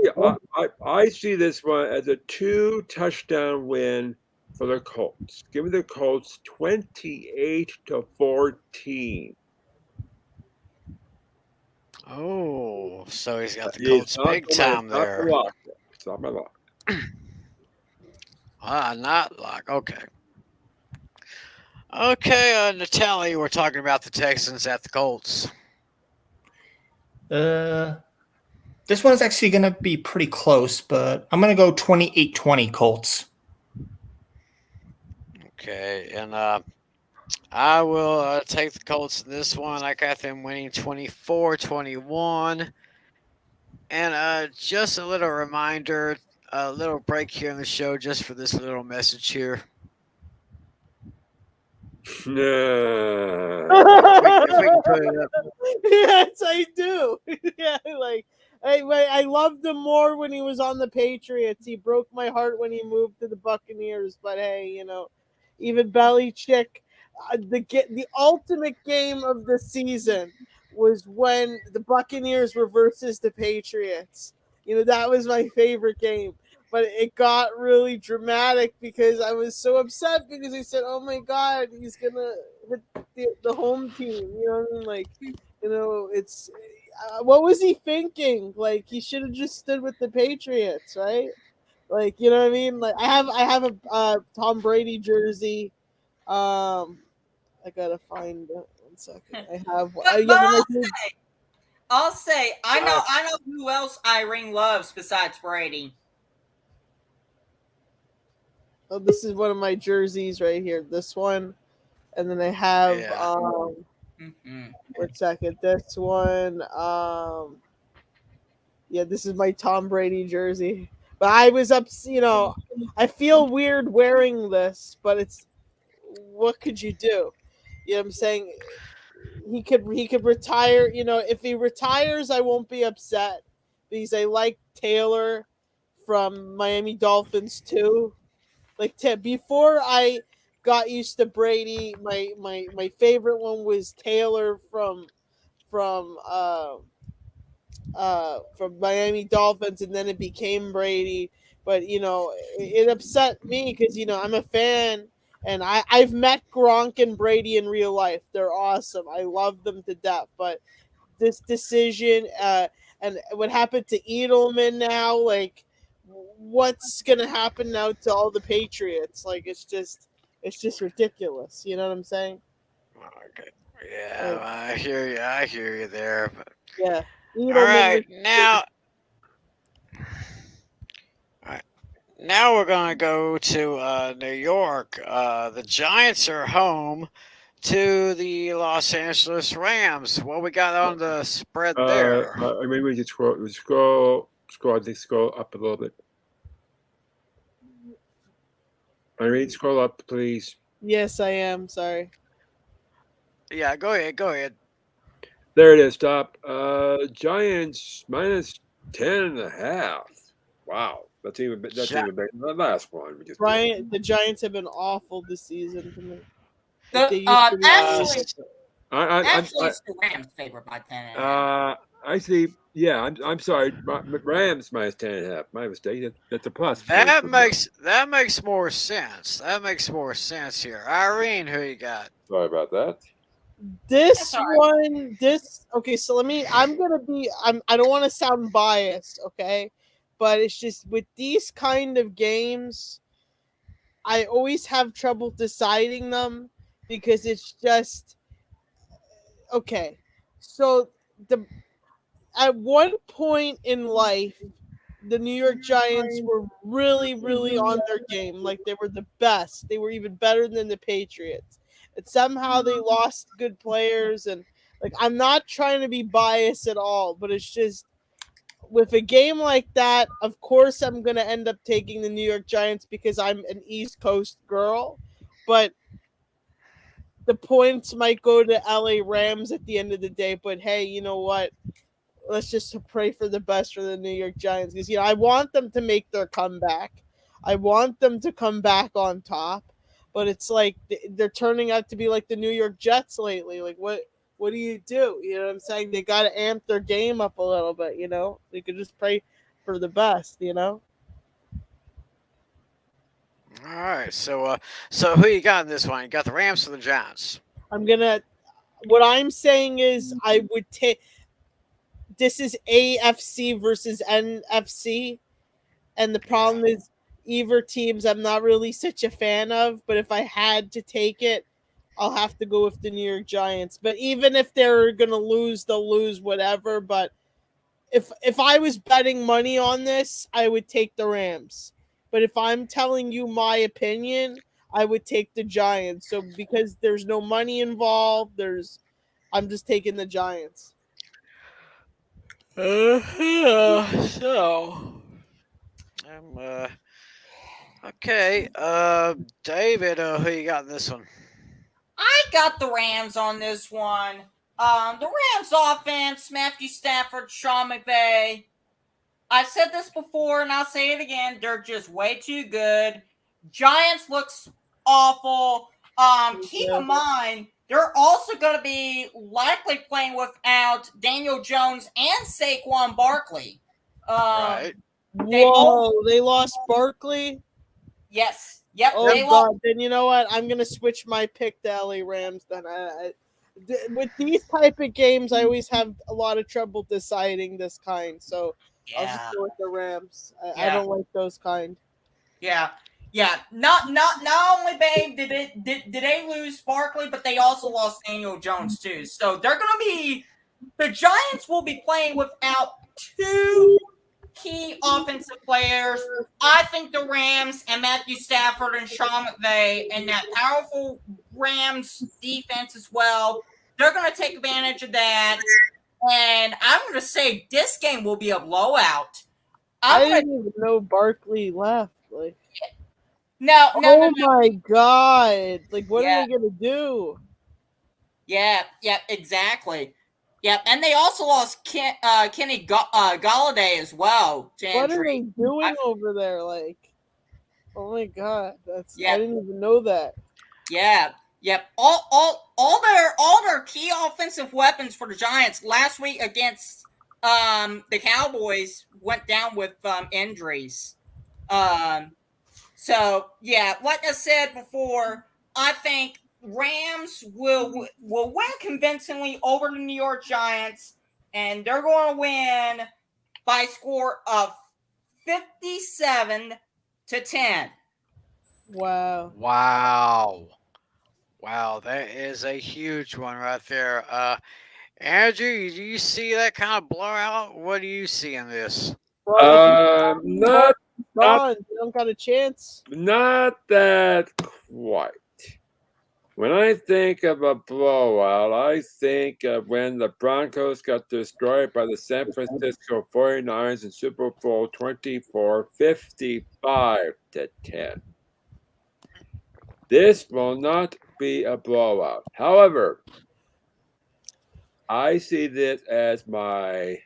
see this one as a 2-touchdown win for the Colts. Give me the Colts 28-14. Oh, so he's got the It's Colts big time there. It's not my lock. Not lock. Okay. Okay, Natalie, we're talking about the Texans at the Colts. This one's actually going to be pretty close, but I'm going to go 28-20 Colts. Okay, and I will take the Colts in this one. I got them winning 24-21. And just a little reminder, a little break here in the show just for this little message here. No. If we can put it up. Yes, I do. Yeah, like I loved him more when he was on the Patriots. He broke my heart when he moved to the Buccaneers. But hey, even Belichick, the ultimate game of the season was when the Buccaneers were versus the Patriots. That was my favorite game. But it got really dramatic because I was so upset because they said, "Oh my God, he's gonna hit the home team." You know what I mean? Like, it's what was he thinking? Like, he should have just stood with the Patriots, right? Like, you know what I mean? Like, I have a Tom Brady jersey. I gotta find it. 1 second. I have. I'll say I know who else Irene loves besides Brady. Oh, this is one of my jerseys right here. This one, and then I have 1 second. This one, this is my Tom Brady jersey. But I was up, I feel weird wearing this, but it's what could you do? You know what I'm saying? He could retire. If he retires, I won't be upset because I like Taylor from Miami Dolphins too. Like before I got used to Brady, my favorite one was Taylor from Miami Dolphins, and then it became Brady. But it upset me because I'm a fan, and I've met Gronk and Brady in real life. They're awesome. I love them to death. But this decision, and what happened to Edelman now, like, what's gonna happen now to all the Patriots? Like, it's just ridiculous. You know what I'm saying? Okay. Yeah, I hear you. I hear you there. But yeah. All right, now we're gonna go to New York. The Giants are home to the Los Angeles Rams. What we got on the spread there? Maybe we just scroll up a little bit. Irene, scroll up, please. Yes, I am. Sorry. Yeah, go ahead. There it is. Stop. Giants minus 10.5. Wow, that's even better than the last one. The Giants have been awful this season to me. Actually, it's the Rams favored by 10. I see. Yeah, I'm sorry. Rams minus 10.5. My mistake. That's a plus. That makes more sense. That makes more sense here. Irene, who you got? Sorry about that. Okay, so I don't want to sound biased, okay? But it's just with these kind of games, I always have trouble deciding them because it's just okay. So at one point in life, the New York Giants were really, really on their game. Like, they were the best. They were even better than the Patriots. And somehow they lost good players. And, like, I'm not trying to be biased at all, but it's just with a game like that, of course I'm going to end up taking the New York Giants because I'm an East Coast girl. But the points might go to LA Rams at the end of the day. But, hey, you know what? Let's just pray for the best for the New York Giants because I want them to make their comeback. I want them to come back on top, but it's like they're turning out to be like the New York Jets lately. Like, what do? You know what I'm saying? They got to amp their game up a little bit. They could just pray for the best. All right. right. So who you got in this one? You got the Rams or the Giants? What I'm saying is I would take. This is AFC versus NFC, and the problem is either teams I'm not really such a fan of. But if I had to take it, I'll have to go with the New York Giants. But even if they're gonna lose, they'll lose whatever. But if I was betting money on this, I would take the Rams. But if I'm telling you my opinion, I would take the Giants. So because there's no money involved, I'm just taking the Giants. Okay. David, who you got in this one? I got the Rams on this one. The Rams offense, Matthew Stafford, Sean McVay. I've said this before and I'll say it again. They're just way too good. Giants looks awful. Keep in mind, they're also going to be likely playing without Daniel Jones and Saquon Barkley. Right. They lost Barkley? Yes. Yep. Oh, God. Then you know what? I'm going to switch my pick to LA Rams. Then with these type of games, I always have a lot of trouble deciding this kind. So I'll just go with the Rams. I don't like those kind. Yeah. Yeah, not only, babe, did they lose Barkley, but they also lost Daniel Jones too. So the Giants will be playing without two key offensive players. I think the Rams and Matthew Stafford and Sean McVay and that powerful Rams defense as well, they're going to take advantage of that. And I'm going to say this game will be a blowout. I didn't even know Barkley left. No. My God. What are they going to do? Yeah, exactly. Yeah, and they also lost Kenny Galladay as well. What are they doing over there? Oh my God. I didn't even know that. Yeah. Yep. All their key offensive weapons for the Giants last week against the Cowboys went down with injuries. So, yeah, like I said before, I think Rams will win convincingly over the New York Giants, and they're going to win by a score of 57-10. Wow. Wow, that is a huge one right there. Andrew, do you see that kind of blowout? What do you see in this? Not you don't got a chance. Not that quite. When I think of a blowout, I think of when the Broncos got destroyed by the San Francisco 49ers in Super Bowl 24, 55-10. This will not be a blowout. However, I see this as my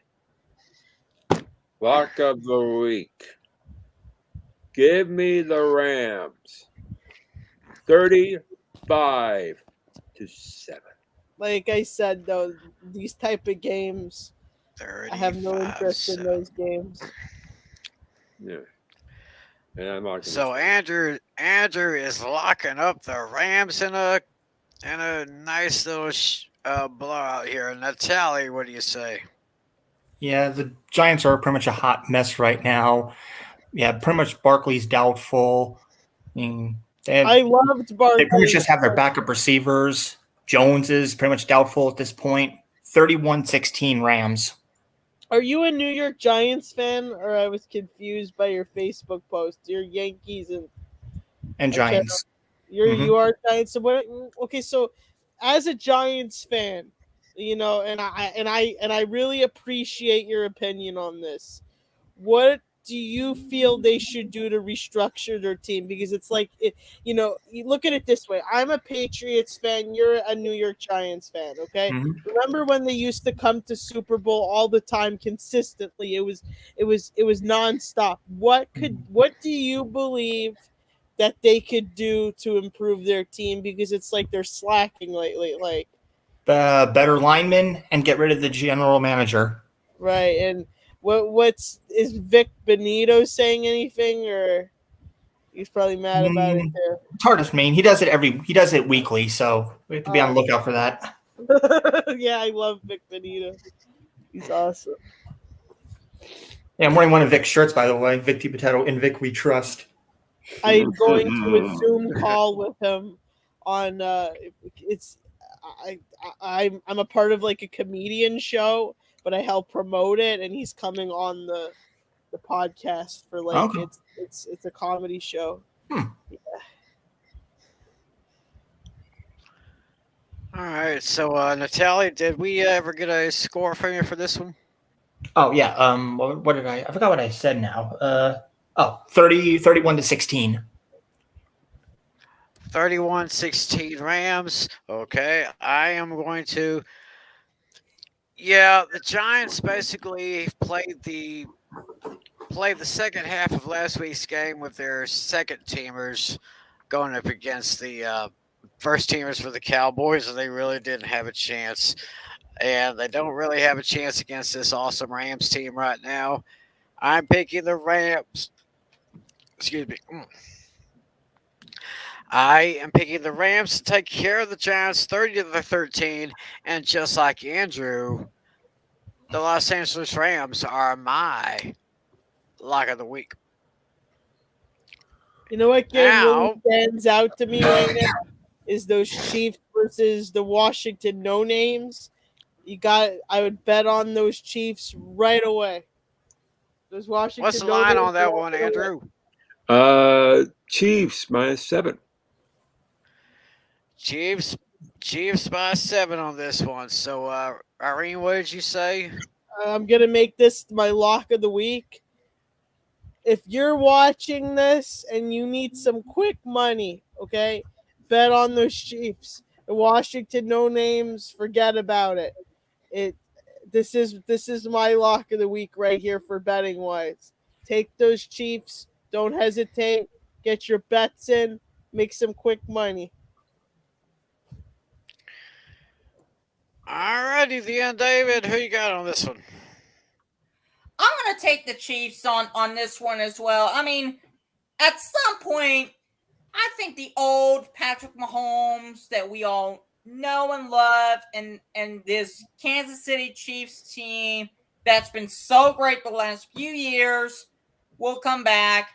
lock of the week. Give me the Rams. 35-7. Like I said, though, these type of games, I have no interest in those games. Yeah. And I'm not so Andrew is locking up the Rams in a nice little blowout here. Natalie, what do you say? Yeah, the Giants are pretty much a hot mess right now. Yeah, pretty much Barkley's doubtful. I loved Barkley. They pretty much just have their backup receivers. Jones is pretty much doubtful at this point. 31-16 Rams. Are you a New York Giants fan, or I was confused by your Facebook post? You're Yankees and Giants. You are Giants. So what? Okay, so as a Giants fan, and I really appreciate your opinion on this. What do you feel they should do to restructure their team? Because it's you look at it this way. I'm a Patriots fan. You're a New York Giants fan. Okay. Mm-hmm. Remember when they used to come to Super Bowl all the time consistently? It was nonstop. What do you believe that they could do to improve their team? Because it's like they're slacking lately. Better linemen and get rid of the general manager. Right. And is Vic Benito saying anything, or He's probably mad about it too. It's hard to mean. He does it weekly, so we have to be on the lookout for that. Yeah, I love Vic Benito. He's awesome. Yeah, I'm wearing one of Vic's shirts, by the way. Vic DiPotato, in Vic we trust. I'm going to a Zoom call with him on. I'm a part of like a comedian show, but I help promote it, and he's coming on the podcast for like it's a comedy show. Yeah. All right, so Natalie, did we ever get a score from you for this one? Oh yeah. What did I forgot what I said now. 31-16. 31-16 Rams. Okay, I am going to. Yeah, the Giants basically played the second half of last week's game with their second teamers going up against the first teamers for the Cowboys, and they really didn't have a chance. And they don't really have a chance against this awesome Rams team right now. I'm picking the Rams. Excuse me. I am picking the Rams to take care of the Giants 30-13. And just like Andrew, the Los Angeles Rams are my lock of the week. You know what game really stands out to me right now is those Chiefs versus the Washington No Names. I would bet on those Chiefs right away. Those Washington. What's the line on that one, Andrew? Chiefs -7. Chiefs by 7 on this one. So, Irene, what did you say? I'm gonna make this my lock of the week. If you're watching this and you need some quick money, okay, bet on those Chiefs. The Washington No Names, forget about it. This is my lock of the week right here for betting wise. Take those Chiefs. Don't hesitate. Get your bets in. Make some quick money. All righty, then, David. Who you got on this one? I'm going to take the Chiefs on this one as well. I mean, at some point, I think the old Patrick Mahomes that we all know and love and this Kansas City Chiefs team that's been so great the last few years will come back.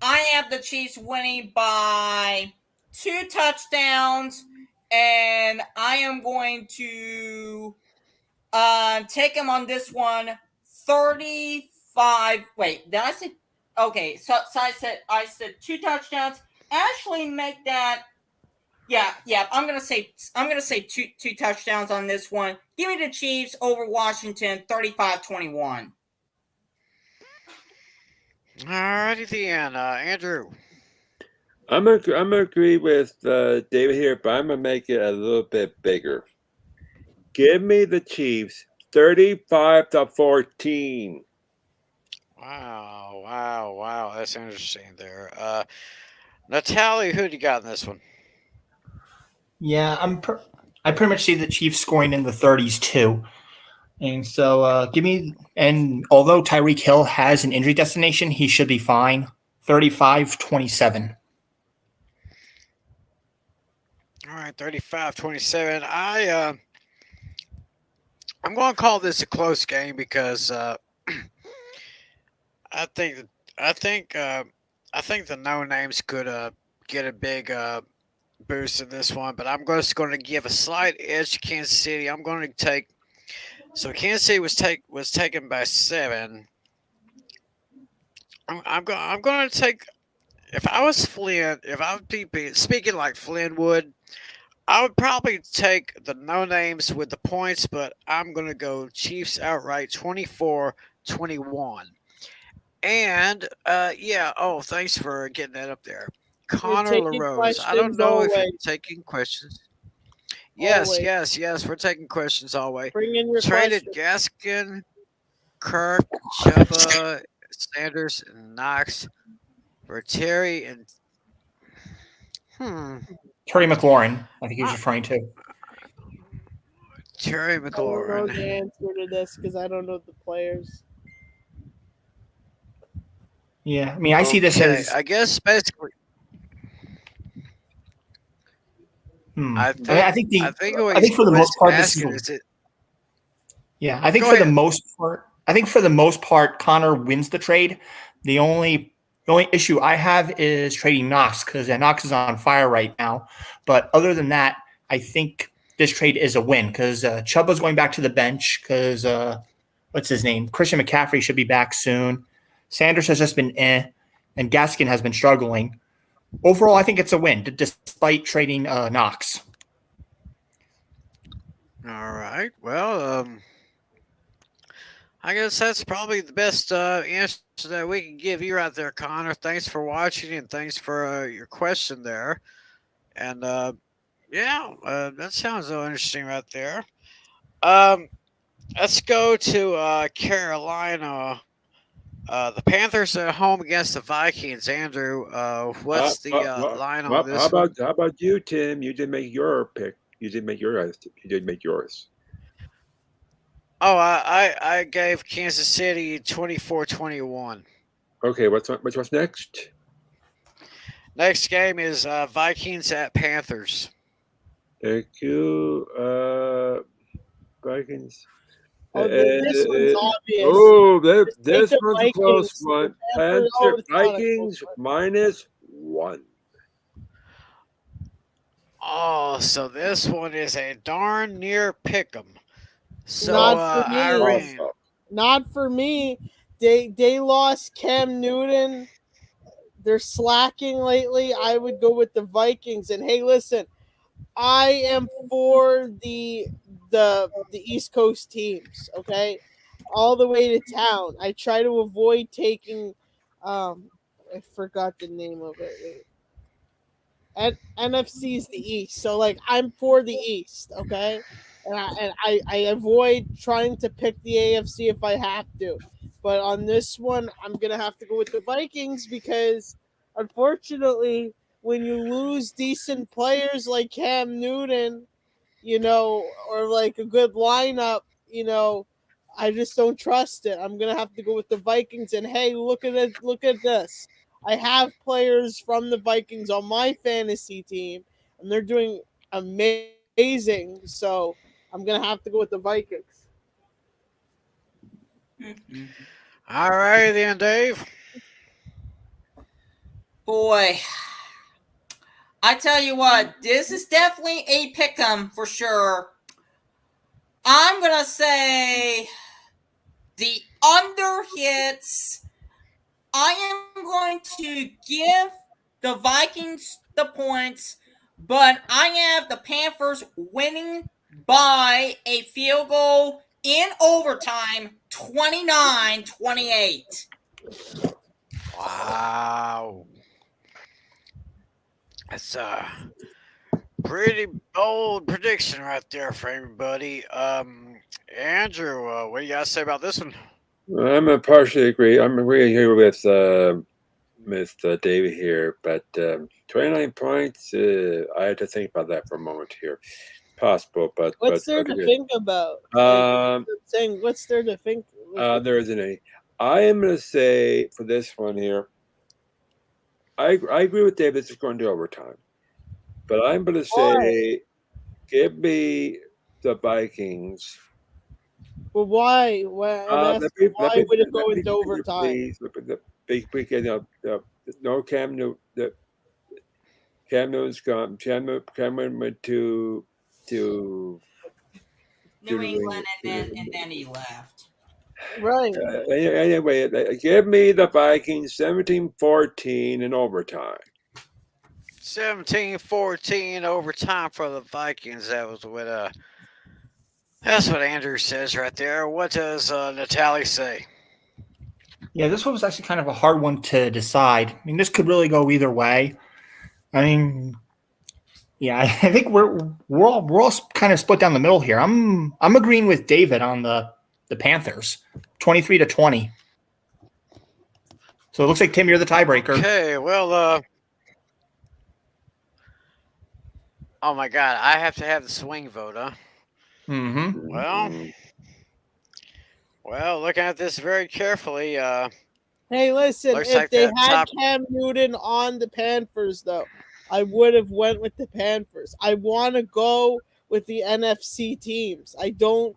I have the Chiefs winning by 2 touchdowns, and I am going to take them on this one 35. Wait, did I say? Okay, so I said 2 touchdowns. Actually, make that. Yeah. I'm gonna say two touchdowns on this one. Give me the Chiefs over Washington, 35-21. All righty, then, Andrew. I'm gonna agree with David here, but I'm gonna make it a little bit bigger. Give me the Chiefs 35-14. Wow. That's interesting there. Natalie, who do you got in this one? Yeah, I pretty much see the Chiefs scoring in the 30s too. And so and although Tyreek Hill has an injury destination, he should be fine. 35-27. All right, 35-27. I'm going to call this a close game because I think the no names could get a big boost in this one, but I'm just going to give a slight edge to Kansas City. I'm going to take. So Kansas City was taken by 7. I'm going to take. If I was Flynn, if I would be speaking like Flynn would, I would probably take the no names with the points, but I'm going to go Chiefs outright 24-21. And thanks for getting that up there. Connor LaRose. I don't know if you're taking questions. Yes, we're taking questions always. Bring in your Traded questions. Gaskin, Kirk, Chuba, Sanders, and Knox for Terry and Terry McLaurin, I think he was referring to. Terry McLaurin. I don't know the answer to this because I don't know the players. Yeah, I mean, I see this as. I guess basically. I think for the most part, this is it. Yeah, I think for the most part, Connor wins the trade. The only issue I have is trading Knox because Knox is on fire right now. But other than that, I think this trade is a win because Chuba's going back to the bench because what's his name? Christian McCaffrey should be back soon. Sanders has just been and Gaskin has been struggling. Overall, I think it's a win despite trading Knox. All right. Well, I guess that's probably the best answer that we can give you right there, Connor. Thanks for watching and thanks for your question there. And that sounds so interesting right there. Let's go to Carolina. The Panthers are at home against the Vikings. Andrew, what's the line on this? How about you, Tim? You didn't make your pick. You didn't make yours. Oh, I gave Kansas City 24-21. Okay, what's next? Next game is Vikings at Panthers. Thank you, Vikings. This one's obvious. Oh, this one's a close one. Vikings -1. Oh, so this one is a darn near pick 'em. So not for me. They lost Cam Newton. They're slacking lately. I would go with the Vikings. And hey, listen, I am for the East Coast teams, okay? All the way to town. I try to avoid taking I forgot the name of it. And NFC's the East. So like I'm for the East, okay? And I avoid trying to pick the AFC if I have to. But on this one, I'm gonna have to go with the Vikings because unfortunately, when you lose decent players like Cam Newton, or like a good lineup, I just don't trust it. I'm gonna have to go with the Vikings. And hey, look at it! Look at this. I have players from the Vikings on my fantasy team, and they're doing amazing. So I'm gonna have to go with the Vikings. All right, then, Dave. Boy, I tell you what, this is definitely a pick 'em for sure. I'm gonna say the under hits. I am going to give the Vikings the points, but I have the Panthers winning by a field goal in overtime, 29-28. Wow. That's a pretty bold prediction right there for everybody. Andrew, what do you guys say about this one? I'm gonna partially agree. I'm agreeing here with David here, but 29 points. I had to think about that for a moment here. Possible, but what's there to think about? What's there to think? There isn't any. I am going to say for this one here, I agree with David. It's going to overtime, but I'm going to say, give me the Vikings. Well, why? Why would it go into overtime? No Cam Newton. Cam Newton's gone. Cam Newton went to New England, and then he left. Right. Anyway, give me the Vikings 17-14 in overtime. 17-14 overtime for the Vikings. That was what that's what Andrew says right there. What does Natalie say? Yeah, this one was actually kind of a hard one to decide. I mean, this could really go either way. I mean, yeah, I think we're all kind of split down the middle here. I'm agreeing with David on the Panthers, 23-20. So it looks like, Tim, you're the tiebreaker. Okay, well, oh my God, I have to have the swing vote, huh? Mm-hmm. Well, looking at this very carefully, hey, Hey, listen, Looks if like they that had top. Cam Newton on the Panthers, though, I would have went with the Panthers. I want to go with the NFC teams. I don't,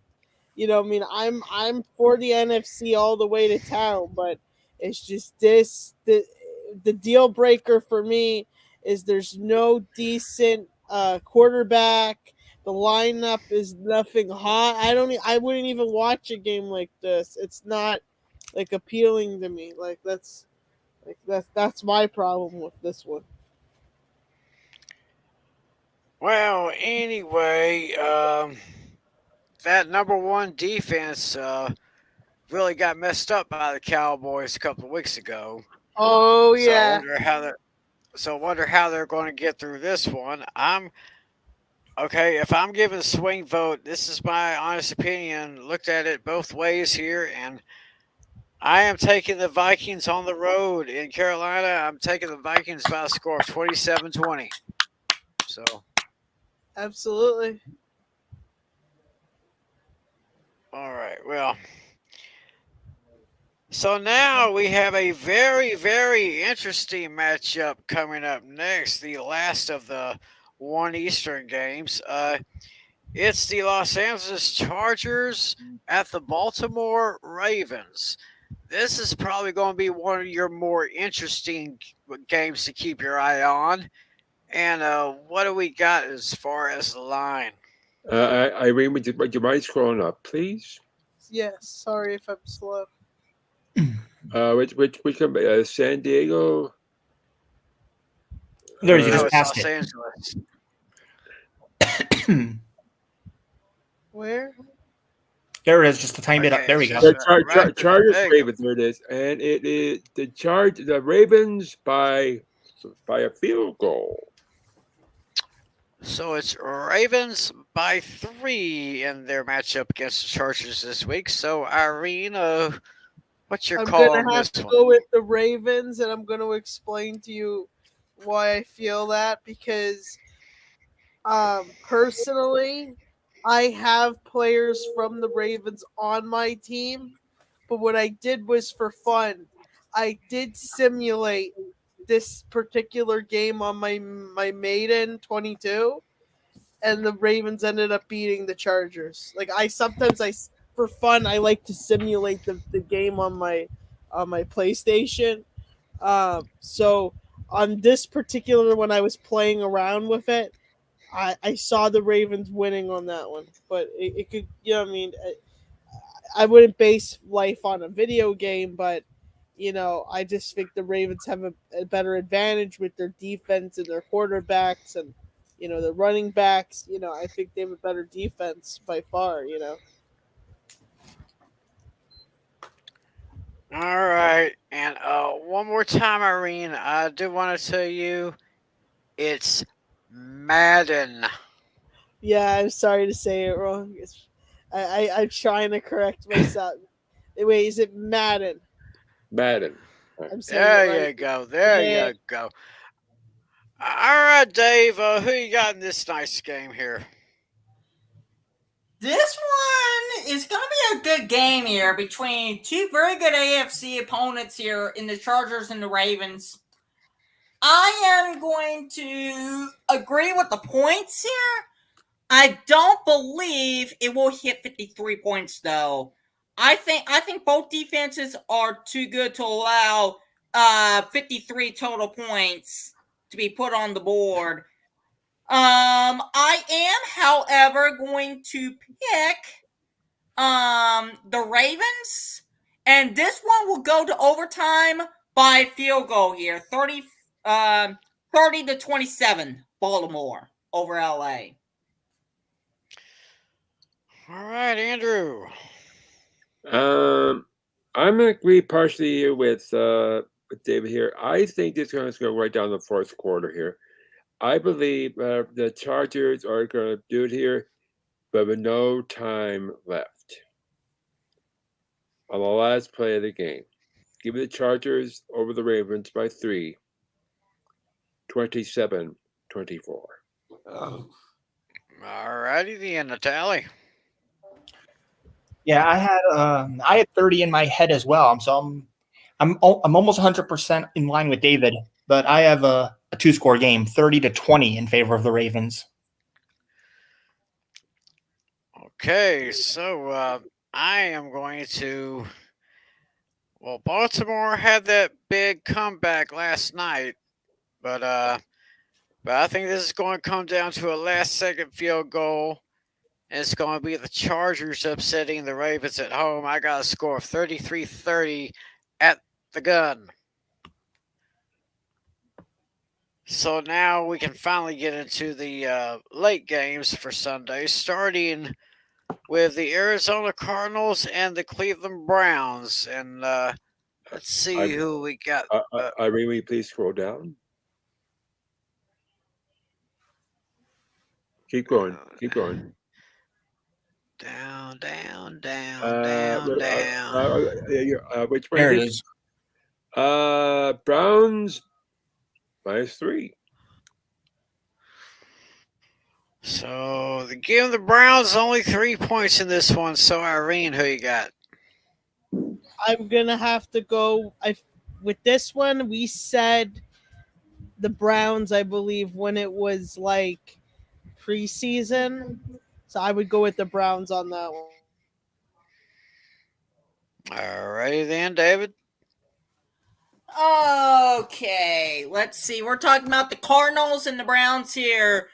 I'm for the NFC all the way to town, but it's just the deal breaker for me is there's no decent quarterback. The lineup is nothing hot. I wouldn't even watch a game like this. It's not like appealing to me. That's my problem with this one. Well, anyway, that number one defense really got messed up by the Cowboys a couple of weeks ago. Oh So I yeah. wonder how they're going to get through this one. Okay. If I'm giving a swing vote, this is my honest opinion. Looked at it both ways here, and I am taking the Vikings on the road in Carolina. I'm taking the Vikings by a score of 27-20. So. Absolutely. All right. Well, so now we have a very, very interesting matchup coming up next. The last of the 1 Eastern games. It's the Los Angeles Chargers at the Baltimore Ravens. This is probably going to be one of your more interesting games to keep your eye on. And what do we got as far as the line? Irene, would you mind scrolling up, please? Yes. Sorry if I'm slow. Which San Diego? There, you just it's passed Los it. Angeles. Where? There it is, just a tiny bit up. There we go. The Chargers Ravens. There it is, and it is the Ravens by a field goal. So it's Ravens by 3 in their matchup against the Chargers this week. So Irene, what's your call on I'm gonna have this to one? go with the Ravens, and I'm gonna explain to you why I feel that, because personally, I have players from the Ravens on my team, but what I did was for fun. I did simulate this particular game on my maiden 22, and the Ravens ended up beating the Chargers. Like for fun, I like to simulate the game on my PlayStation. So on this particular one, I was playing around with it. I saw the Ravens winning on that one, but it could, I wouldn't base life on a video game, but I just think the Ravens have a better advantage with their defense and their quarterbacks and the running backs. I think they have a better defense by far. All right, and one more time, Irene, I do want to tell you, it's Madden. Yeah, I'm sorry to say it wrong. I'm trying to correct myself. Wait, is it Madden? Madden. I'm saying it right. You go. There you go. All right, Dave, who you got in this nice game here? This one is going to be a good game here between two very good AFC opponents here in the Chargers and the Ravens. I am going to agree with the points here. I don't believe it will hit 53 points, though. I think both defenses are too good to allow 53 total points to be put on the board. I am, however, going to pick the Ravens, and this one will go to overtime by field goal here, 30-27, Baltimore over LA. All right, Andrew. I'm going to agree partially here with David here. I think this one's going to go right down the fourth quarter here. I believe the Chargers are going to do it here, but with no time left on the last play of the game. Give me the Chargers over the Ravens by 3, 27-24. All righty then, Natalie. Yeah, I had 30 in my head as well. So I'm almost 100% in line with David, but I have a 2-score game, 30-20 in favor of the Ravens. Okay, so I am going to. Well, Baltimore had that big comeback last night, but I think this is going to come down to a last-second field goal. And it's going to be the Chargers upsetting the Ravens at home. I got a score of 33-30 at the gun. So now we can finally get into the late games for Sunday, starting with the Arizona Cardinals and the Cleveland Browns. And let's see who we got. Irene, will you please scroll down? Keep going. Keep going. Down. Which one? There it is. Browns -3. So the game of the Browns, only 3 points in this one. So Irene, who you got? I'm gonna have to go. With this one, we said the Browns, I believe, when it was like preseason. So I would go with the Browns on that one. All righty then, David. Okay, let's see. We're talking about the Cardinals and the Browns here.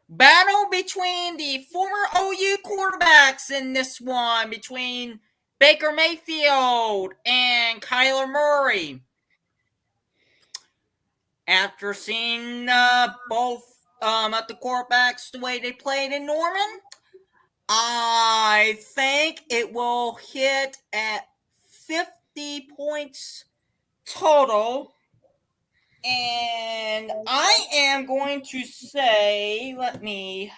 Battle between the former OU quarterbacks in this one, between Baker Mayfield and Kyler Murray. After seeing both at the quarterbacks the way they played in Norman, I think it will hit at 50 points total. And I am going to say, let me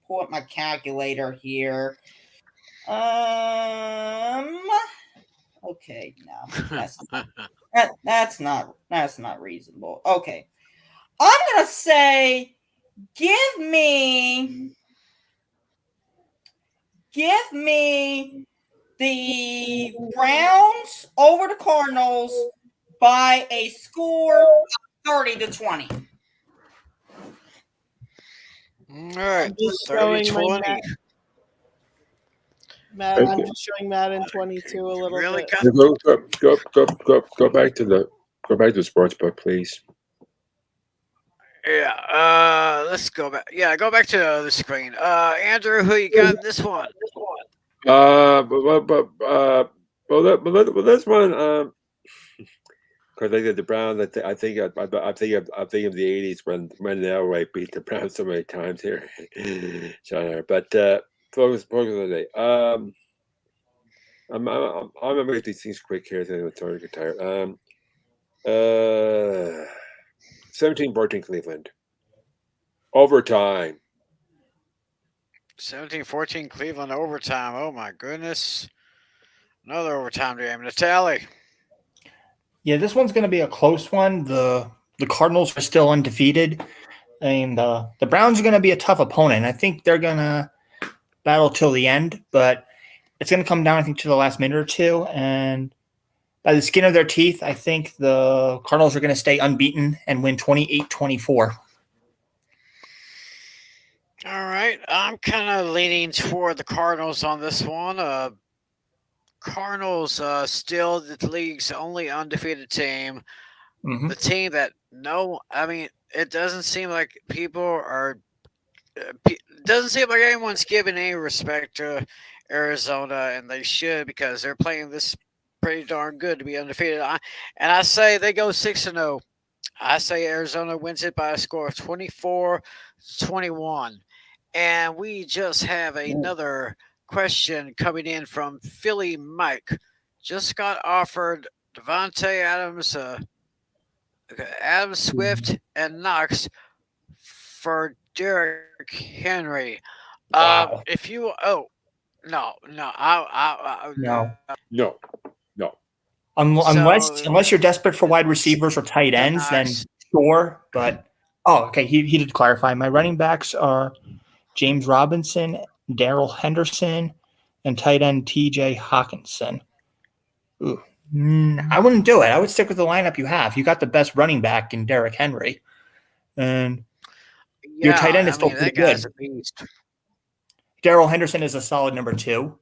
pull up my calculator here. Okay, no, that's not reasonable. Okay, I'm gonna say, give me the Browns over the Cardinals by a score of 30-20. All right, 30-20. 30-20. I'm just showing Madden 22 a little Really bit. Go back to the sports book, please. Yeah, let's go back. Yeah, go back to the screen. Andrew, who you got in this one? This one. Because I did the Browns. I think of the '80s when Elway beat the Browns so many times here, John. But focus on the day. I'm gonna make these things quick here. So I'm starting to get tired. 17-14 Cleveland. Overtime. 17-14 Cleveland overtime. Oh my goodness. Another overtime game. Natalie. Yeah, this one's going to be a close one. The Cardinals are still undefeated, and the Browns are going to be a tough opponent. I think they're going to battle till the end, but it's going to come down, I think, to the last minute or two. And by the skin of their teeth, I think the Cardinals are going to stay unbeaten and win 28-24. All right. I'm kind of leaning toward the Cardinals on this one. Cardinals still the league's only undefeated team. Mm-hmm. The team that it doesn't seem like people are. Doesn't seem like anyone's giving any respect to Arizona, and they should, because they're playing this pretty darn good to be undefeated. I say they go 6-0. I say Arizona wins it by a score of 24-21. And we just have another question coming in from Philly Mike. Just got offered Devontae Adams, Adam Swift, and Knox for Derrick Henry. Wow. No. Unless you're desperate for wide receivers or tight ends, then sure. But okay, he did clarify. My running backs are James Robinson, Darrell Henderson, and tight end T.J. Hawkinson. Ooh, I wouldn't do it. I would stick with the lineup you have. You got the best running back in Derrick Henry, and your tight end is still pretty that guy's good. a beast. Darrell Henderson is a solid number 2.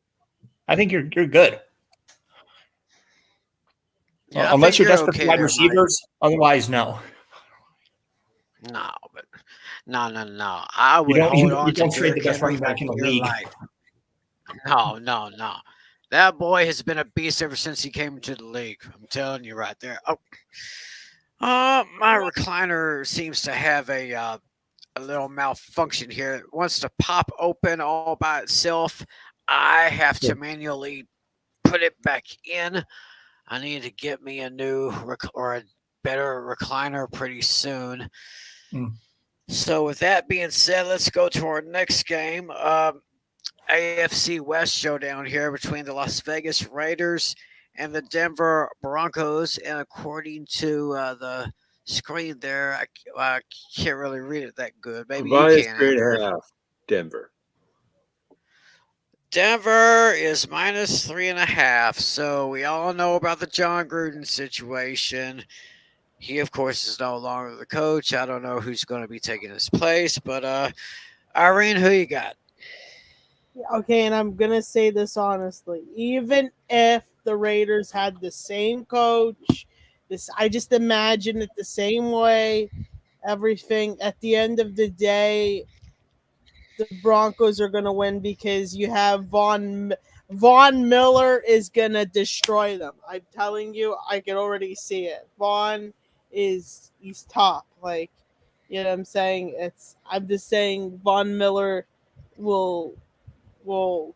I think you're good. Yeah, Unless you're you're desperate okay for wide there, receivers, otherwise, no. No, but no. I would hold on You to don't trade the Derrick best Henry running back in the for dear league. life. No. That boy has been a beast ever since he came into the league. I'm telling you right there. Oh, my recliner seems to have a little malfunction here. It wants to pop open all by itself. I have to manually put it back in. I need to get me a new or a better recliner pretty soon. So with that being said, let's go to our next game. AFC West showdown here between the Las Vegas Raiders and the Denver Broncos. And according to the screen there, I can't really read it that good. Maybe you minus can, 3.5. Andrew. Denver. Denver is minus 3.5. So we all know about the John Gruden situation. He, of course, is no longer the coach. I don't know who's going to be taking his place, but Irene, who you got? Okay, and I'm gonna say this honestly. Even if the Raiders had the same coach, I just imagine it the same way. Everything at the end of the day, the Broncos are gonna win because you have Von Miller is gonna destroy them. I'm telling you, I can already see it. He's top. Like, you know what I'm saying? I'm just saying Von Miller will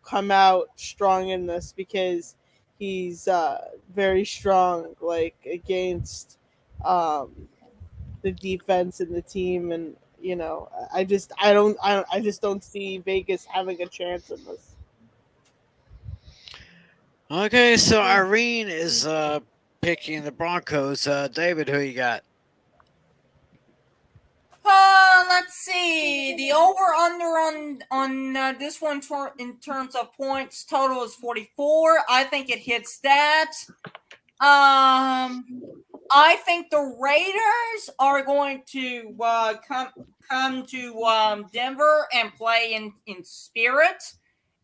come out strong in this because he's very strong, like against the defense and the team, and I just don't see Vegas having a chance in this. Okay, so Irene is picking the Broncos. David, who you got? Let's see. The over/under on this one in terms of points total is 44. I think it hits that. I think the Raiders are going to come to Denver and play in spirit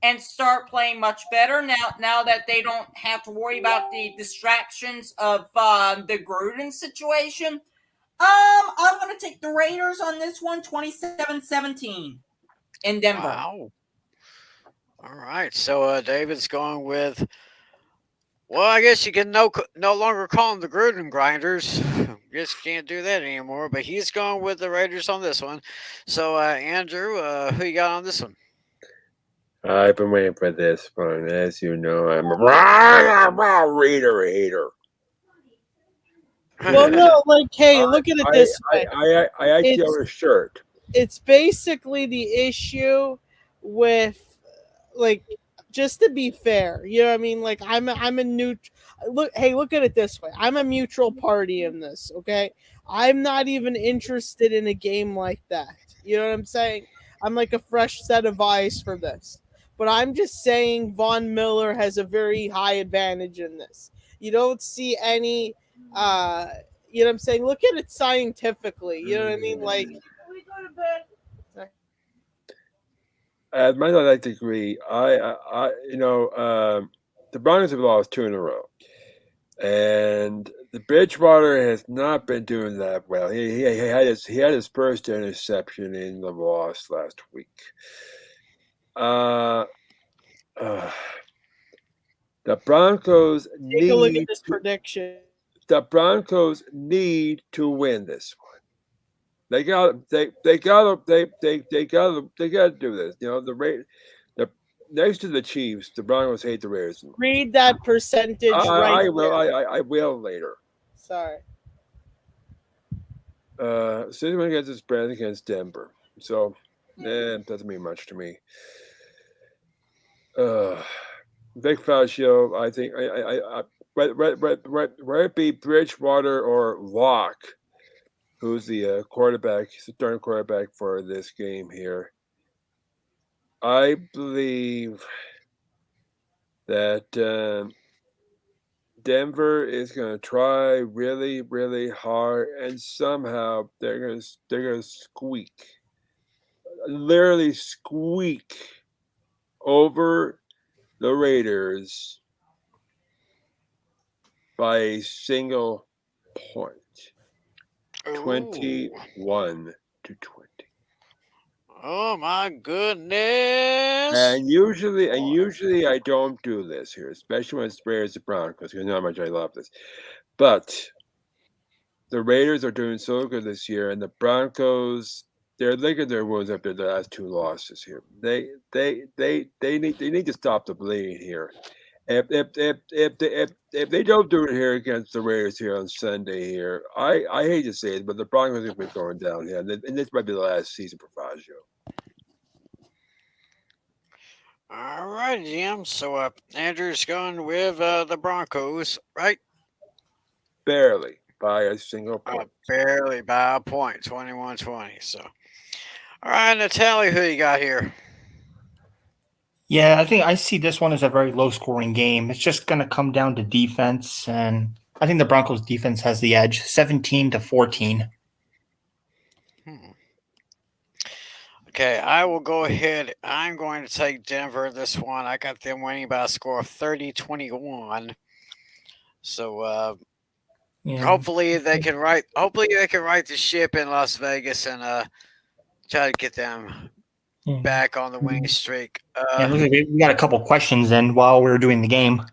and start playing much better now that they don't have to worry about the distractions of the Gruden situation. I'm going to take the Raiders on this one, 27-17 in Denver. Wow. All right. So David's going with, well, I guess you can no longer call them the Gruden Grinders. Just can't do that anymore. But he's going with the Raiders on this one. So, Andrew, who you got on this one? I've been waiting for this one. As you know, I'm a Raider hater. Well, no, like, hey, look at it this way. I actually have a shirt. It's basically the issue with, like, just to be fair, you know what I mean? Like, I'm a neutral. Look at it this way. I'm a neutral party in this, okay? I'm not even interested in a game like that. You know what I'm saying? I'm like a fresh set of eyes for this. But I'm just saying Von Miller has a very high advantage in this. You don't see any you know what I'm saying? Look at it scientifically. You know what I mean? Like, can we go to bed? As much as I like to agree, the Broncos have lost 2 in a row, and the Bridgewater has not been doing that well. He had his first interception in the loss last week. The Broncos Take a look at this prediction. The Broncos need to win this one. They got to do this. You know, the next to the Chiefs, the Broncos hate the Raiders. Read that percentage I will later. Sorry. Cincinnati gets the spread against Denver, so it doesn't mean much to me. Vic Fangio, I think whether it be Bridgewater or Locke, who's the quarterback, starting quarterback for this game here. I believe that Denver is going to try really, really hard, and somehow they're going to squeak, literally squeak over the Raiders by a single point, 21-20. Oh my goodness! And usually I don't do this here, especially when it's Raiders and Broncos, because you know how much I love this. But the Raiders are doing so good this year, and the Broncos, they're licking their wounds after the last two losses here. They need to stop the bleeding here. If they don't do it here against the Raiders here on Sunday here, I hate to say it, but the Broncos have been going down here, and this might be the last season for Fazio. All right, Jim. So Andrew's going with the Broncos, right? Barely by a single point. Barely by a point, 21-20. So, all right, Natalie, who you got here? Yeah, I think I see this one as a very low-scoring game. It's just going to come down to defense, and I think the Broncos' defense has the edge, 17-14. Okay, I will go ahead. I'm going to take Denver this one. I got them winning by a score of 30-21. So hopefully they can right the ship in Las Vegas and try to get them back on the winning streak. Looks like we got a couple questions in while we were doing the game.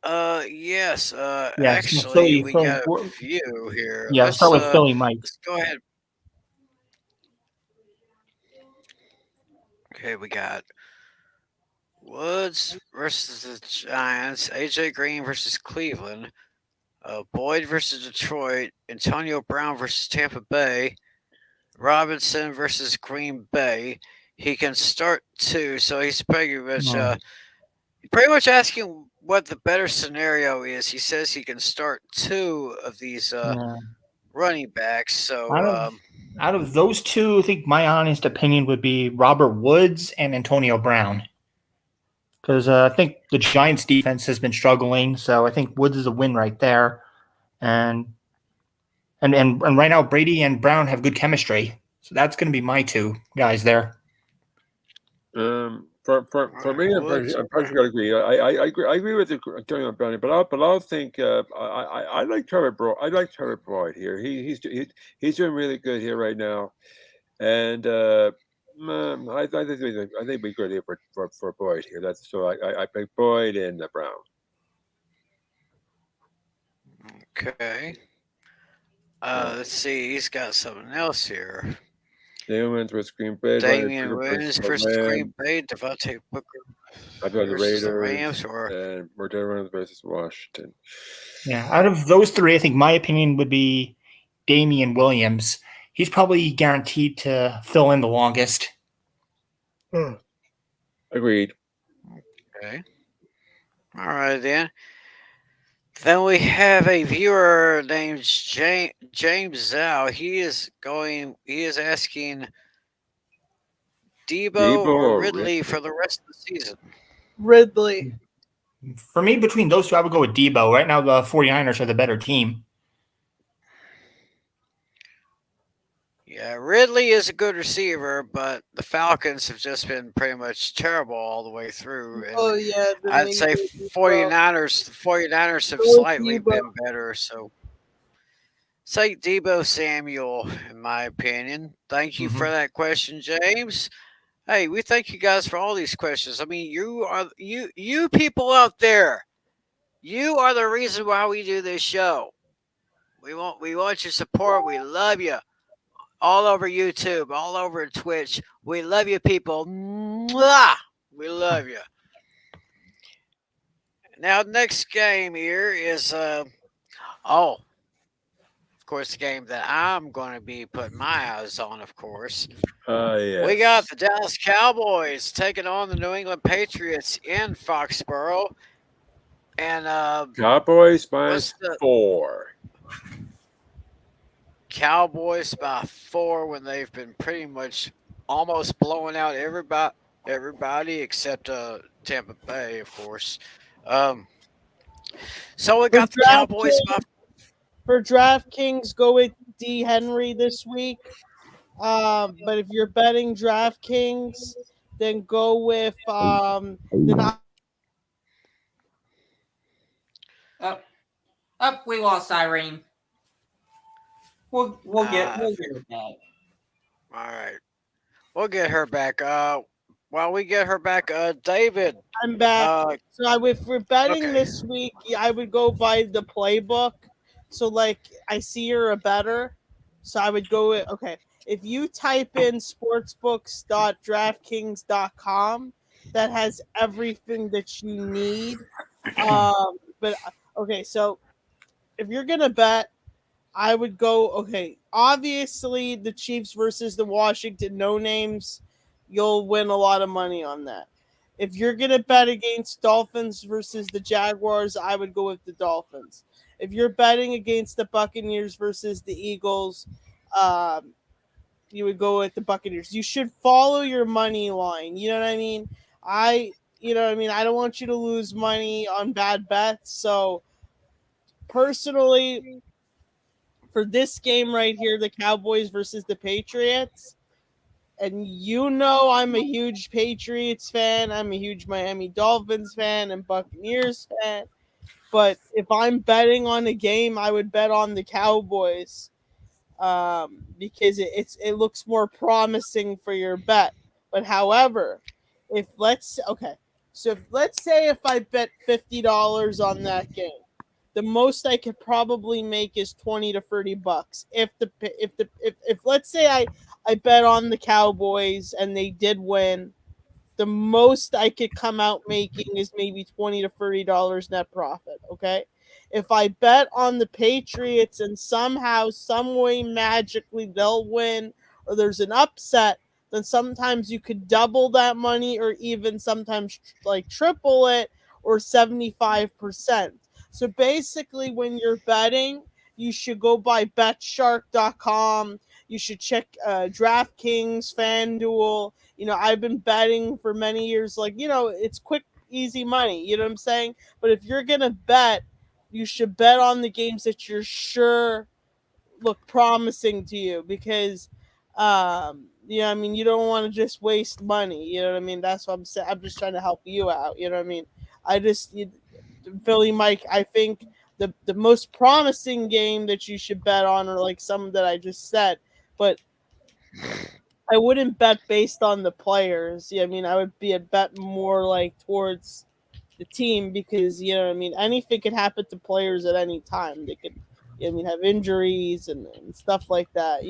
Yes. Yeah, actually, we got a few here. Yeah, let's start with Philly, Mike. Let's go ahead. Okay, we got Woods versus the Giants, AJ Green versus Cleveland, Boyd versus Detroit, Antonio Brown versus Tampa Bay, Robinson versus Green Bay. He can start two, so he's pretty much asking what the better scenario is. He says he can start two of these running backs. So out of those two, I think my honest opinion would be Robert Woods and Antonio Brown. Because I think the Giants' defense has been struggling, so I think Woods is a win right there. And right now, Brady and Brown have good chemistry. So that's going to be my two guys there. For me, I'm probably going to agree. I agree with Antonio Brown, but I'll think I like Trevor Boyd. I like Trevor Boyd here. He's doing really good here right now, and I think we're good here for Boyd here. That's so I pick Boyd and Brown. Okay. Let's see. He's got something else here. Damian Williams versus Green Bay. Damian Williams versus Green Bay. Devontae Booker. I've got the Raiders the Rams, and Martin Williams versus Washington. Yeah, out of those three, I think my opinion would be Damian Williams. He's probably guaranteed to fill in the longest. Agreed. Okay. All right, then. Then we have a viewer named James Zhao. He is asking Debo or Ridley for the rest of the season. Ridley. For me, between those two, I would go with Debo. Right now, the 49ers are the better team. Yeah, Ridley is a good receiver, but the Falcons have just been pretty much terrible all the way through. And I'd say 49ers. The 49ers have slightly been better. So say Debo Samuel, in my opinion. Thank you for that question, James. Hey, we thank you guys for all these questions. I mean, you people out there, you are the reason why we do this show. We want your support. We love you. All over YouTube, all over Twitch. We love you, people. Mwah! We love you. Now, next game here is, of course, the game that I'm going to be putting my eyes on, of course. Yes. We got the Dallas Cowboys taking on the New England Patriots in Foxborough. And Cowboys minus 4. Cowboys by 4 when they've been pretty much almost blowing out everybody except Tampa Bay, of course. So we got the Cowboys. For DraftKings, go with D. Henry this week. But if you're betting DraftKings, then go with we lost Irene. We'll get her back. All right, we'll get her back. While we get her back, David. I'm back. So if we're betting this week, I would go by the playbook. So like I see you're a better, so I would go with If you type in sportsbooks.draftkings.com, that has everything that you need. So if you're gonna bet, I would go obviously the Chiefs versus the Washington no names. You'll win a lot of money on that. If you're going to bet against Dolphins versus the Jaguars, I would go with the Dolphins. If you're betting against the Buccaneers versus the Eagles, you would go with the Buccaneers. You should follow your money line. You know what I mean? I don't want you to lose money on bad bets. So personally, for this game right here, the Cowboys versus the Patriots, and I'm a huge Patriots fan. I'm a huge Miami Dolphins fan and Buccaneers fan. But if I'm betting on a game, I would bet on the Cowboys because it looks more promising for your bet. But however, let's say if I bet $50 on that game, the most I could probably make is $20 to $30. If let's say I bet on the Cowboys and they did win, the most I could come out making is maybe $20 to $30 net profit. Okay. If I bet on the Patriots and somehow, some way, magically they'll win or there's an upset, then sometimes you could double that money or even sometimes like triple it or 75%. So basically, when you're betting, you should go by betshark.com. You should check DraftKings, FanDuel. I've been betting for many years. It's quick, easy money. You know what I'm saying? But if you're going to bet, you should bet on the games that you're sure look promising to you because, you don't want to just waste money. You know what I mean? That's what I'm saying. I'm just trying to help you out. You know what I mean? Philly Mike, I think the most promising game that you should bet on are like some that I just said, but I wouldn't bet based on the players. I would be a bet more like towards the team because anything could happen to players at any time. They could have injuries and stuff like that.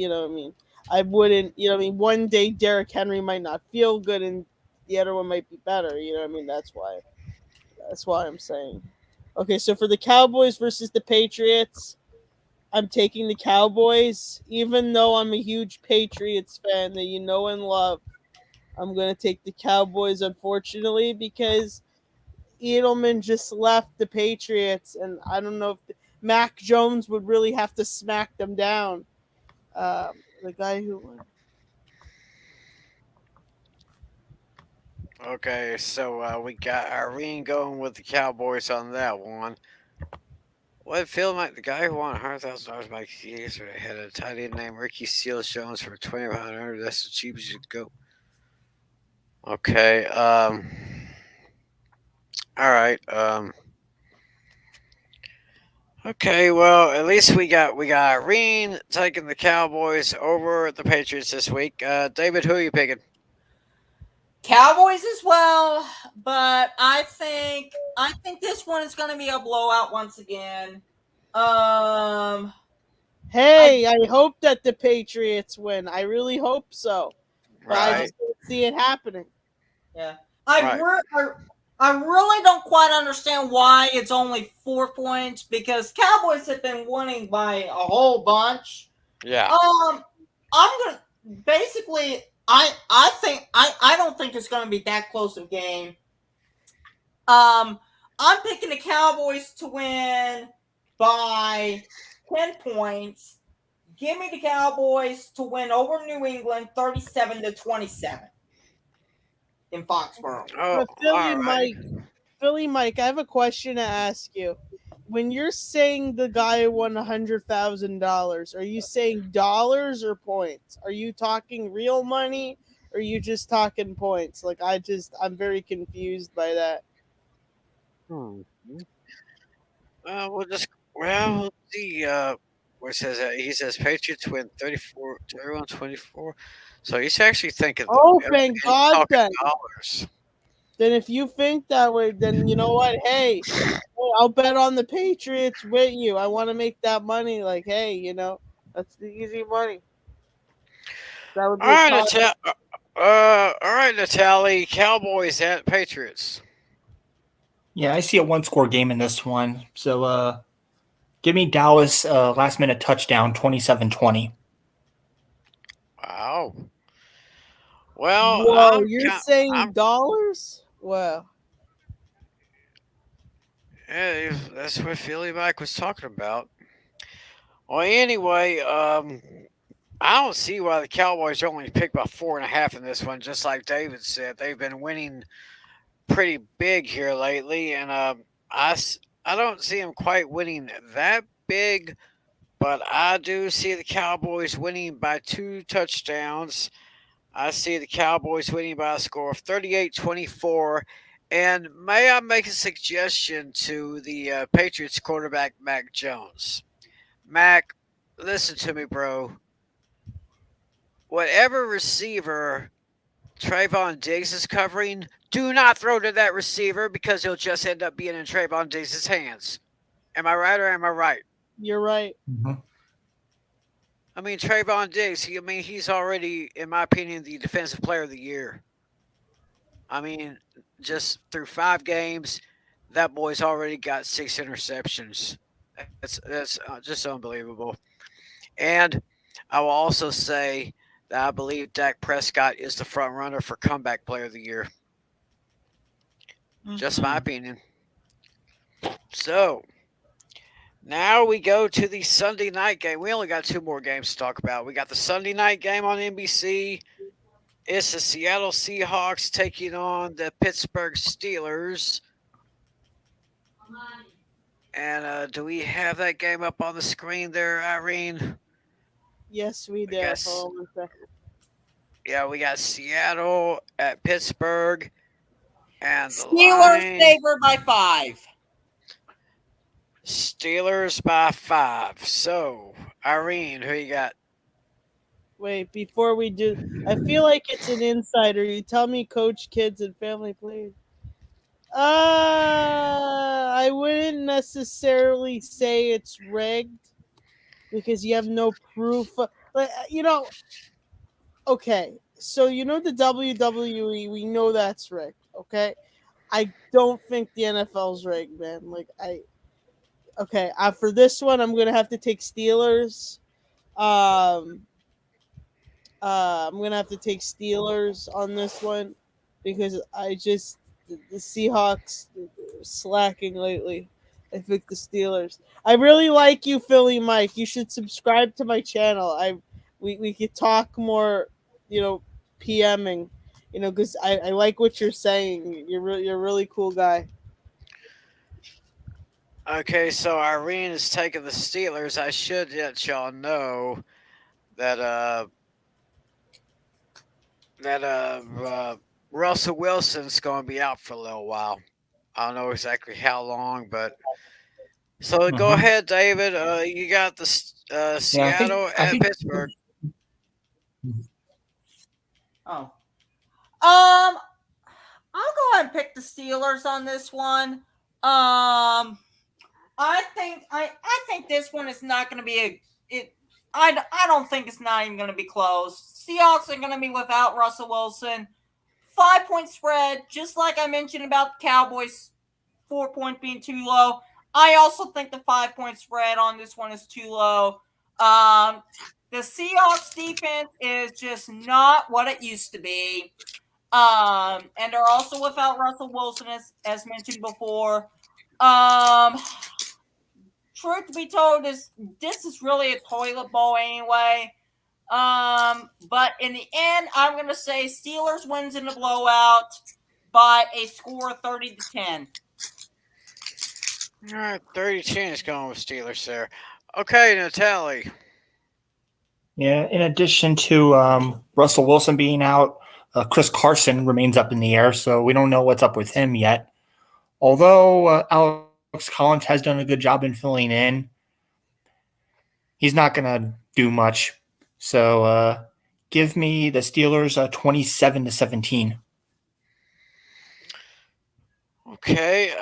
I wouldn't. One day Derrick Henry might not feel good and the other one might be better. That's why I'm saying. Okay, so for the Cowboys versus the Patriots, I'm taking the Cowboys. Even though I'm a huge Patriots fan that you know and love, I'm going to take the Cowboys, unfortunately, because Edelman just left the Patriots, and I don't know if Mac Jones would really have to smack them down. The guy who won. Okay, so we got Irene going with the Cowboys on that one. Well, it feels like the guy who won $100,000 by yesterday had a tight end named Ricky Seals Jones for $2,500. That's the cheapest you could go. Okay. All right. Okay. Well, at least we got Irene taking the Cowboys over the Patriots this week. David, who are you picking? Cowboys as well, but I think this one is going to be a blowout once again. Hey, I hope that the Patriots win. I really hope so. But I just don't see it happening. Yeah. I really don't quite understand why it's only 4 points because Cowboys have been winning by a whole bunch. Yeah. I'm going to basically I don't think it's going to be that close a game. I'm picking the Cowboys to win by 10 points. Give me the Cowboys to win over New England 37-27 in Foxborough. Philly Mike, Philly Mike, I have a question to ask you. When you're saying the guy won $100,000, are you saying dollars or points? Are you talking real money, or are you just talking points? Like I'm very confused by that. We'll see. Where it says that he says Patriots win 31-24. So he's actually thinking. Oh, thank he's God talking then. dollars. Then if you think that way, then you know what? Hey, I'll bet on the Patriots with you. I want to make that money. Like, hey, that's the easy money. That would be all right, Natalie. Cowboys at Patriots. Yeah, I see a one-score game in this one. So give me Dallas last-minute touchdown, 27-20. Wow. Well, whoa, you're saying dollars? Wow. Yeah, that's what Philly Mike was talking about. Well, anyway, I don't see why the Cowboys only picked about 4.5 in this one. Just like David said, they've been winning pretty big here lately, and I don't see them quite winning that big, but I do see the Cowboys winning by 2 touchdowns. I see the Cowboys winning by a score of 38-24. And may I make a suggestion to the Patriots quarterback, Mac Jones? Mac, listen to me, bro. Whatever receiver Trayvon Diggs is covering, do not throw to that receiver because he'll just end up being in Trayvon Diggs' hands. Am I right or am I right? You're right. Mm-hmm. I mean, Trayvon Diggs, he's already, in my opinion, the defensive player of the year. I mean, just through 5 games, that boy's already got 6 interceptions. That's just unbelievable. And I will also say that I believe Dak Prescott is the front runner for comeback player of the year. Just my opinion. So, now we go to the Sunday night game. We only got 2 more games to talk about. We got the Sunday night game on NBC. It's the Seattle Seahawks taking on the Pittsburgh Steelers. And do we have that game up on the screen there, Irene? Yes, we do. Hold on a second. Yeah, we got Seattle at Pittsburgh. And the Steelers favored by 5. Steelers by 5. So, Irene, who you got? Wait, before we do, I feel like it's an insider. You tell me coach, kids, and family, please. I wouldn't necessarily say it's rigged because you have no proof. Okay, so the WWE, we know that's rigged, okay? I don't think the NFL's rigged, man. For this one, I'm going to have to take Steelers. I'm going to have to take Steelers on this one because the Seahawks slacking lately. I think the Steelers. I really like you, Philly Mike. You should subscribe to my channel. We could talk more, PMing, because I like what you're saying. You're a really cool guy. Okay, so Irene is taking the Steelers. I should let y'all know that Russell Wilson's going to be out for a little while. I don't know exactly how long, but so go ahead, David. You got the Seattle and Pittsburgh. Oh, I'll go ahead and pick the Steelers on this one. I think this one is not going to be I don't think it's not even going to be close. Seahawks are going to be without Russell Wilson. 5-point spread, just like I mentioned about the Cowboys, 4-point being too low. I also think the 5-point spread on this one is too low. The Seahawks defense is just not what it used to be. And they're also without Russell Wilson, as mentioned before. Truth to be told, this is really a toilet bowl anyway. But in the end, I'm going to say Steelers wins in the blowout by a score of 30-10. All right, 30-10 is going with Steelers there. Okay, Natalie. Yeah, in addition to Russell Wilson being out, Chris Carson remains up in the air, so we don't know what's up with him yet. Although Alex Collins has done a good job in filling in, he's not going to do much. So give me the Steelers 27-17. Okay,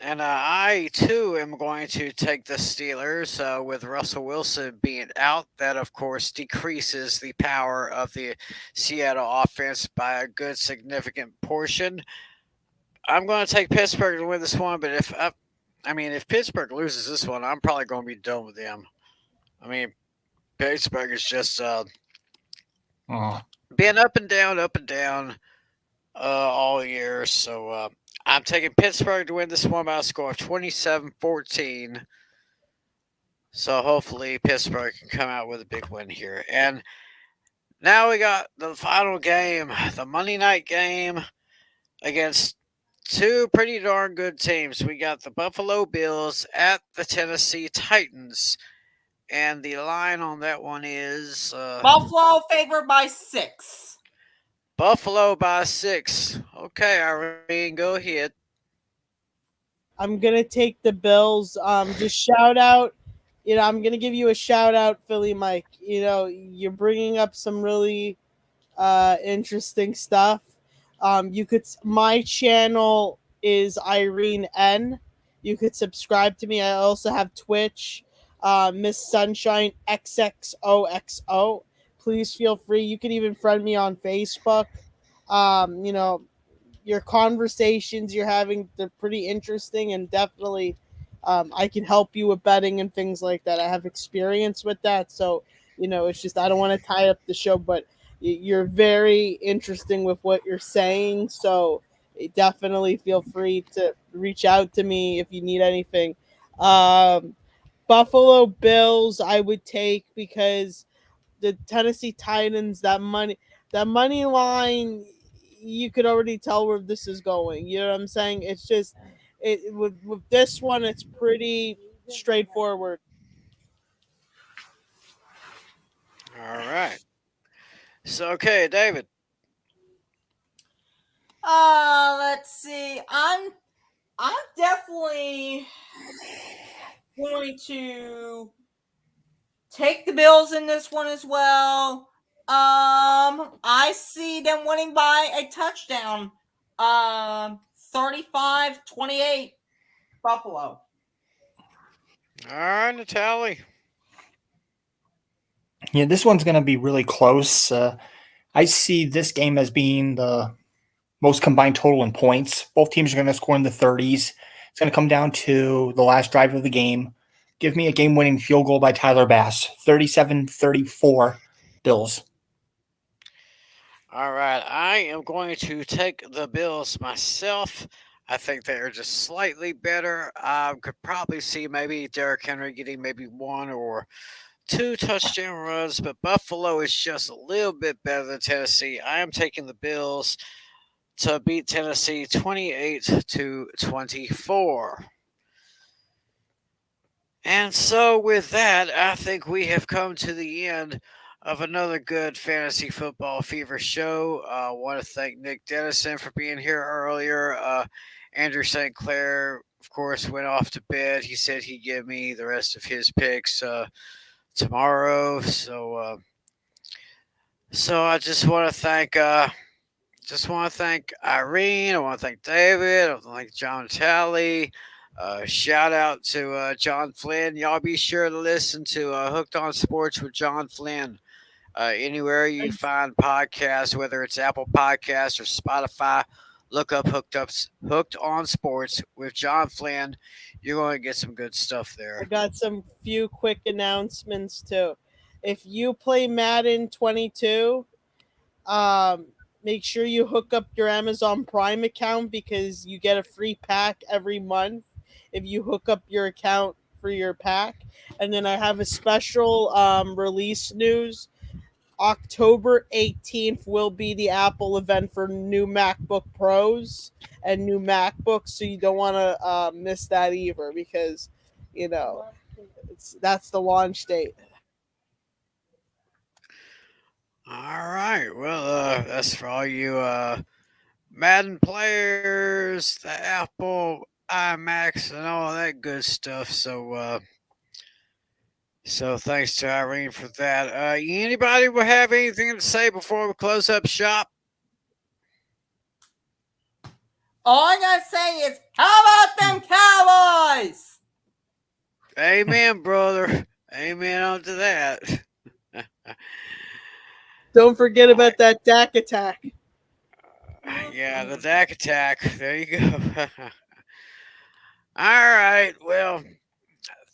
and I too am going to take the Steelers with Russell Wilson being out. That, of course, decreases the power of the Seattle offense by a good significant portion. I'm going to take Pittsburgh to win this one, but if Pittsburgh loses this one, I'm probably going to be done with them. I mean, Pittsburgh is just being up and down all year, so I'm taking Pittsburgh to win this one by a score of 27-14. So hopefully Pittsburgh can come out with a big win here. And now we got the final game, the Monday night game against two pretty darn good teams. We got the Buffalo Bills at the Tennessee Titans. And the line on that one is Buffalo favored by 6. Buffalo by 6. Okay, Irene, go ahead. I'm gonna take the Bills. Just shout out. I'm gonna give you a shout out, Philly Mike. You're bringing up some really interesting stuff. My channel is Irene N. You could subscribe to me. I also have Twitch, Miss Sunshine XXOXO. Please feel free. You can even friend me on Facebook. Your conversations you're having, they're pretty interesting, and definitely I can help you with betting and things like that. I have experience with that. So, it's just I don't want to tie up the show, but you're very interesting with what you're saying. So definitely feel free to reach out to me if you need anything. Buffalo Bills I would take because the Tennessee Titans, that money line, you could already tell where this is going. You know what I'm saying? It's just with this one, it's pretty straightforward. All right. So, okay, David. Let's see. I'm definitely going to take the Bills in this one as well. I see them winning by a touchdown. 35-28 Buffalo. All right, Natalie. Yeah, this one's going to be really close. I see this game as being the most combined total in points. Both teams are going to score in the 30s. It's going to come down to the last drive of the game. Give me a game-winning field goal by Tyler Bass. 37-34 Bills. All right. I am going to take the Bills myself. I think they are just slightly better. I could probably see maybe Derrick Henry getting maybe 1 or 2 touchdown runs, but Buffalo is just a little bit better than Tennessee. I am taking the Bills to beat Tennessee 28-24. And so with that, I think we have come to the end of another good Fantasy Football Fever show. I want to thank Nick Dennison for being here earlier. Andrew St. Clair, of course, went off to bed. He said he'd give me the rest of his picks tomorrow. So I just want to thank Irene. I want to thank David. I want to thank John Talley. Shout out to John Flynn. Y'all be sure to listen to Hooked on Sports with John Flynn. Anywhere you find podcasts, whether it's Apple Podcasts or Spotify, look up Hooked on Sports with John Flynn. You're going to get some good stuff there. I got some few quick announcements too. If you play Madden 22, make sure you hook up your Amazon Prime account because you get a free pack every month if you hook up your account for your pack. And then I have a special release news. October 18th will be the Apple event for new MacBook Pros and new MacBooks, so you don't want to miss that either because, that's the launch date. All right. Well, that's for all you Madden players, the Apple iMacs, and all that good stuff. So thanks to Irene for that. Anybody will have anything to say before we close up shop? All I gotta say is, how about them Cowboys? Amen, brother. Amen onto that. Don't forget about that Dak attack. Yeah, the Dak attack. There you go. All right. Well,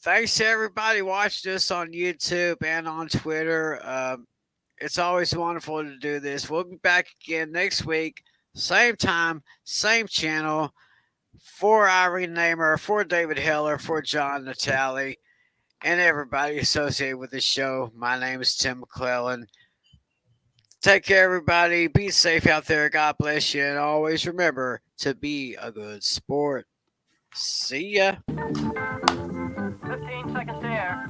thanks to everybody watching us on YouTube and on Twitter. It's always wonderful to do this. We'll be back again next week. Same time, same channel. For Irene Namer, for David Heller, for John, Natalie, and everybody associated with the show. My name is Tim McClellan. Take care, everybody. Be safe out there. God bless you. And always remember to be a good sport. See ya. 15 seconds to air.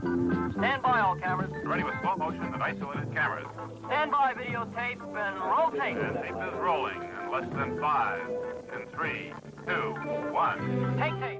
Stand by, all cameras. Ready with slow motion and isolated cameras. Stand by, videotape, and rotate. And tape is rolling in less than 5, in 3, 2, 1. Take tape.